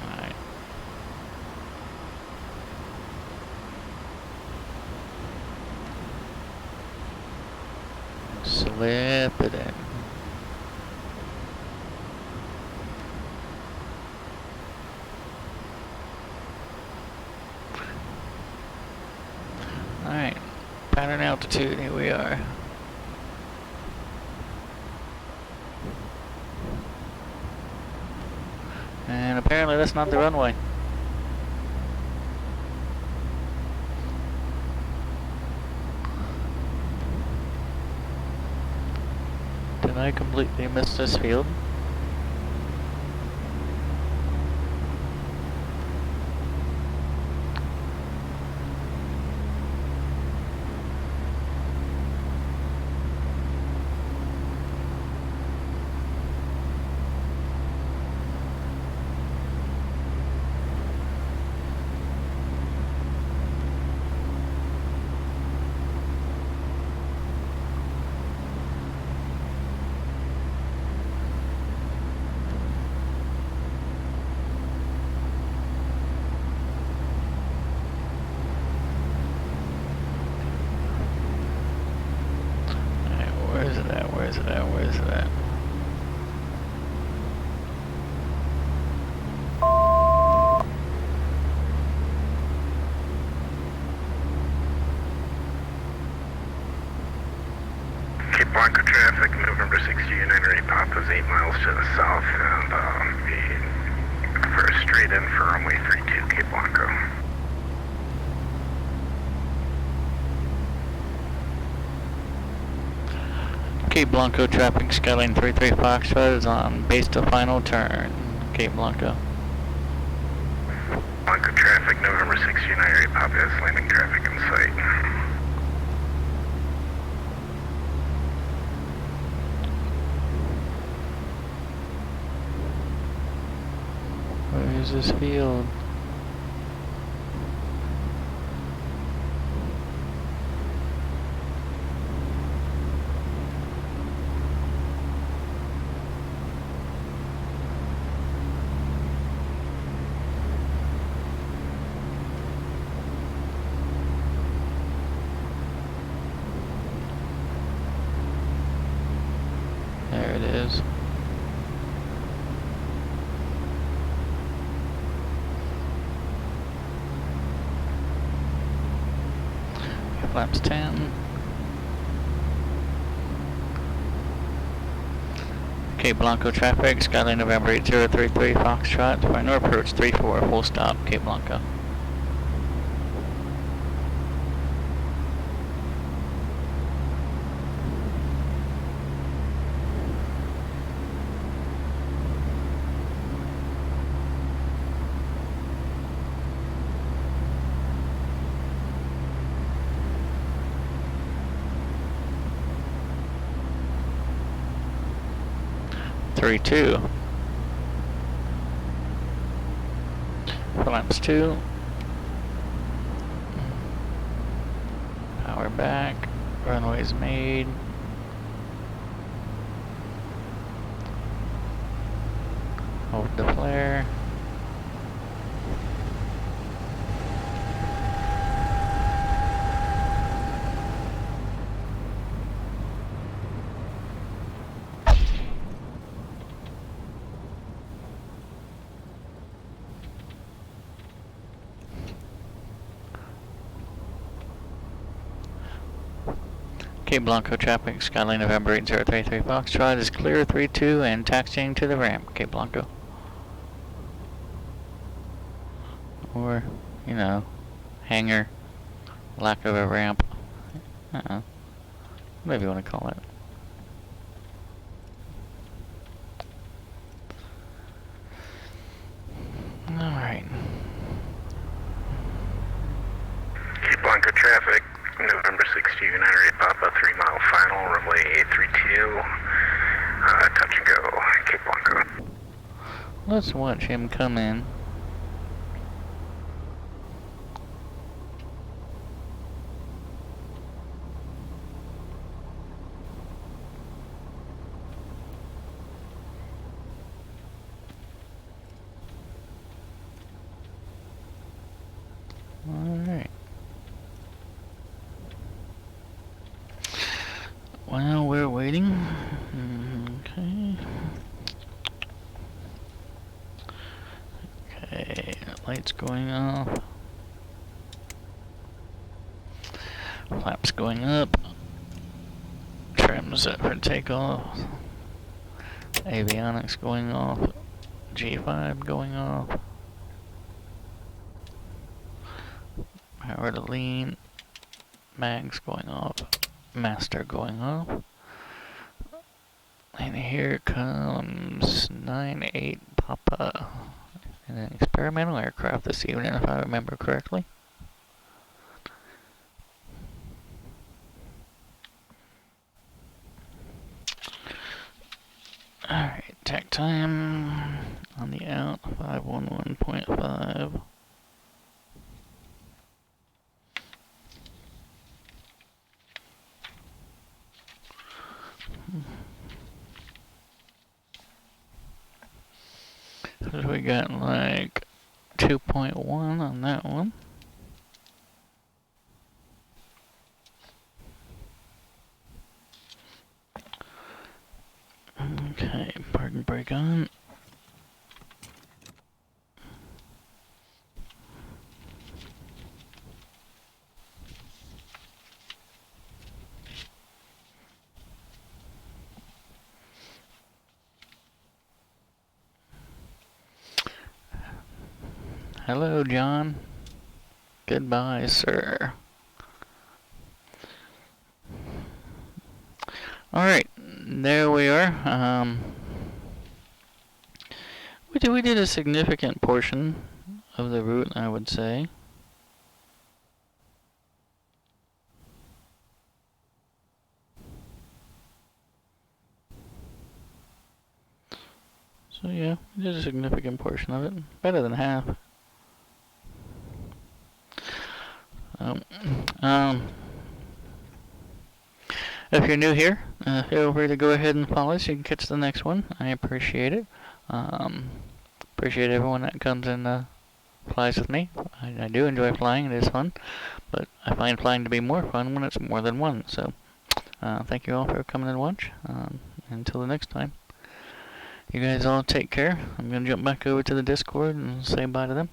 Alright. Slip it in. Alright, pattern altitude, here we are. And apparently that's not the runway. Did I completely miss this field? Where's it at? Where's it at? Where's it at? Cape Blanco traffic, November 6 908 Papa's 8 miles to the south, and be first straight in for runway 32, Cape Blanco. Cape Blanco traffic, Skyline 33 Foxtrot is on base to final turn. Cape Blanco. Blanco traffic, November 6 908 Papa has landing traffic in sight. Where's this field? There it is. Flaps 10. Cape Blanco traffic, Skyline November 8033 Foxtrot, final approach 34, full stop, Cape Blanco. Three, two. Flaps 2. Power back. Runways made. Hold the flare. Cape Blanco traffic, Skyline November 8033 Foxtrot is clear 32 and taxiing to the ramp, Cape Blanco. Or, you know, hangar, lack of a ramp. Whatever you want to call it. Alright. Cape Blanco traffic, November 6 908 Papa, 3 mile final, runway 832, touch and go, Cape Blanco. Let's watch him come in. Alright. While we're waiting. Okay. Okay, lights going off. Flaps going up. Trim set for takeoff. Avionics going off. G5 going off. Power to lean. Mags going off. Master going off. And here comes 9-8 Papa. And an experimental aircraft this evening, if I remember correctly. Alright, tack time on the out, 511.5. So we got like 2.1 on that one. Okay, parking brake on. Hello, John. Goodbye, sir. Alright, there we are. We did a significant portion of the route, I would say. So yeah, we did a significant portion of it. Better than half. If you're new here, feel free to go ahead and follow us. You can catch the next one. I appreciate it. Appreciate everyone that comes and flies with me. I do enjoy flying. It is fun. But I find flying to be more fun when it's more than one. So thank you all for coming and watch. Until the next time. You guys all take care. I'm going to jump back over to the Discord and say bye to them.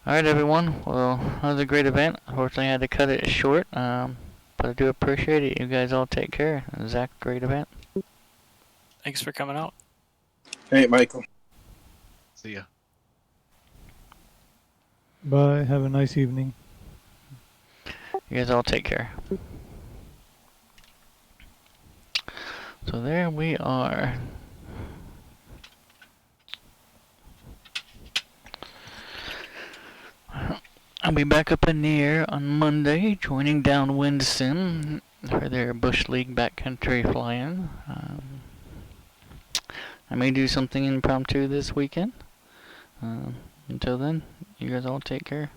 Alright everyone, well, that was a great event. Unfortunately I had to cut it short, but I do appreciate it. You guys all take care. Zach, great event. Thanks for coming out. Hey, Michael. See ya. Bye. Have a nice evening. You guys all take care. So there we are. I'll be back up in the air on Monday, joining Downwind Sim for their Bush League backcountry flying. I may do something impromptu this weekend. Until then, you guys all take care.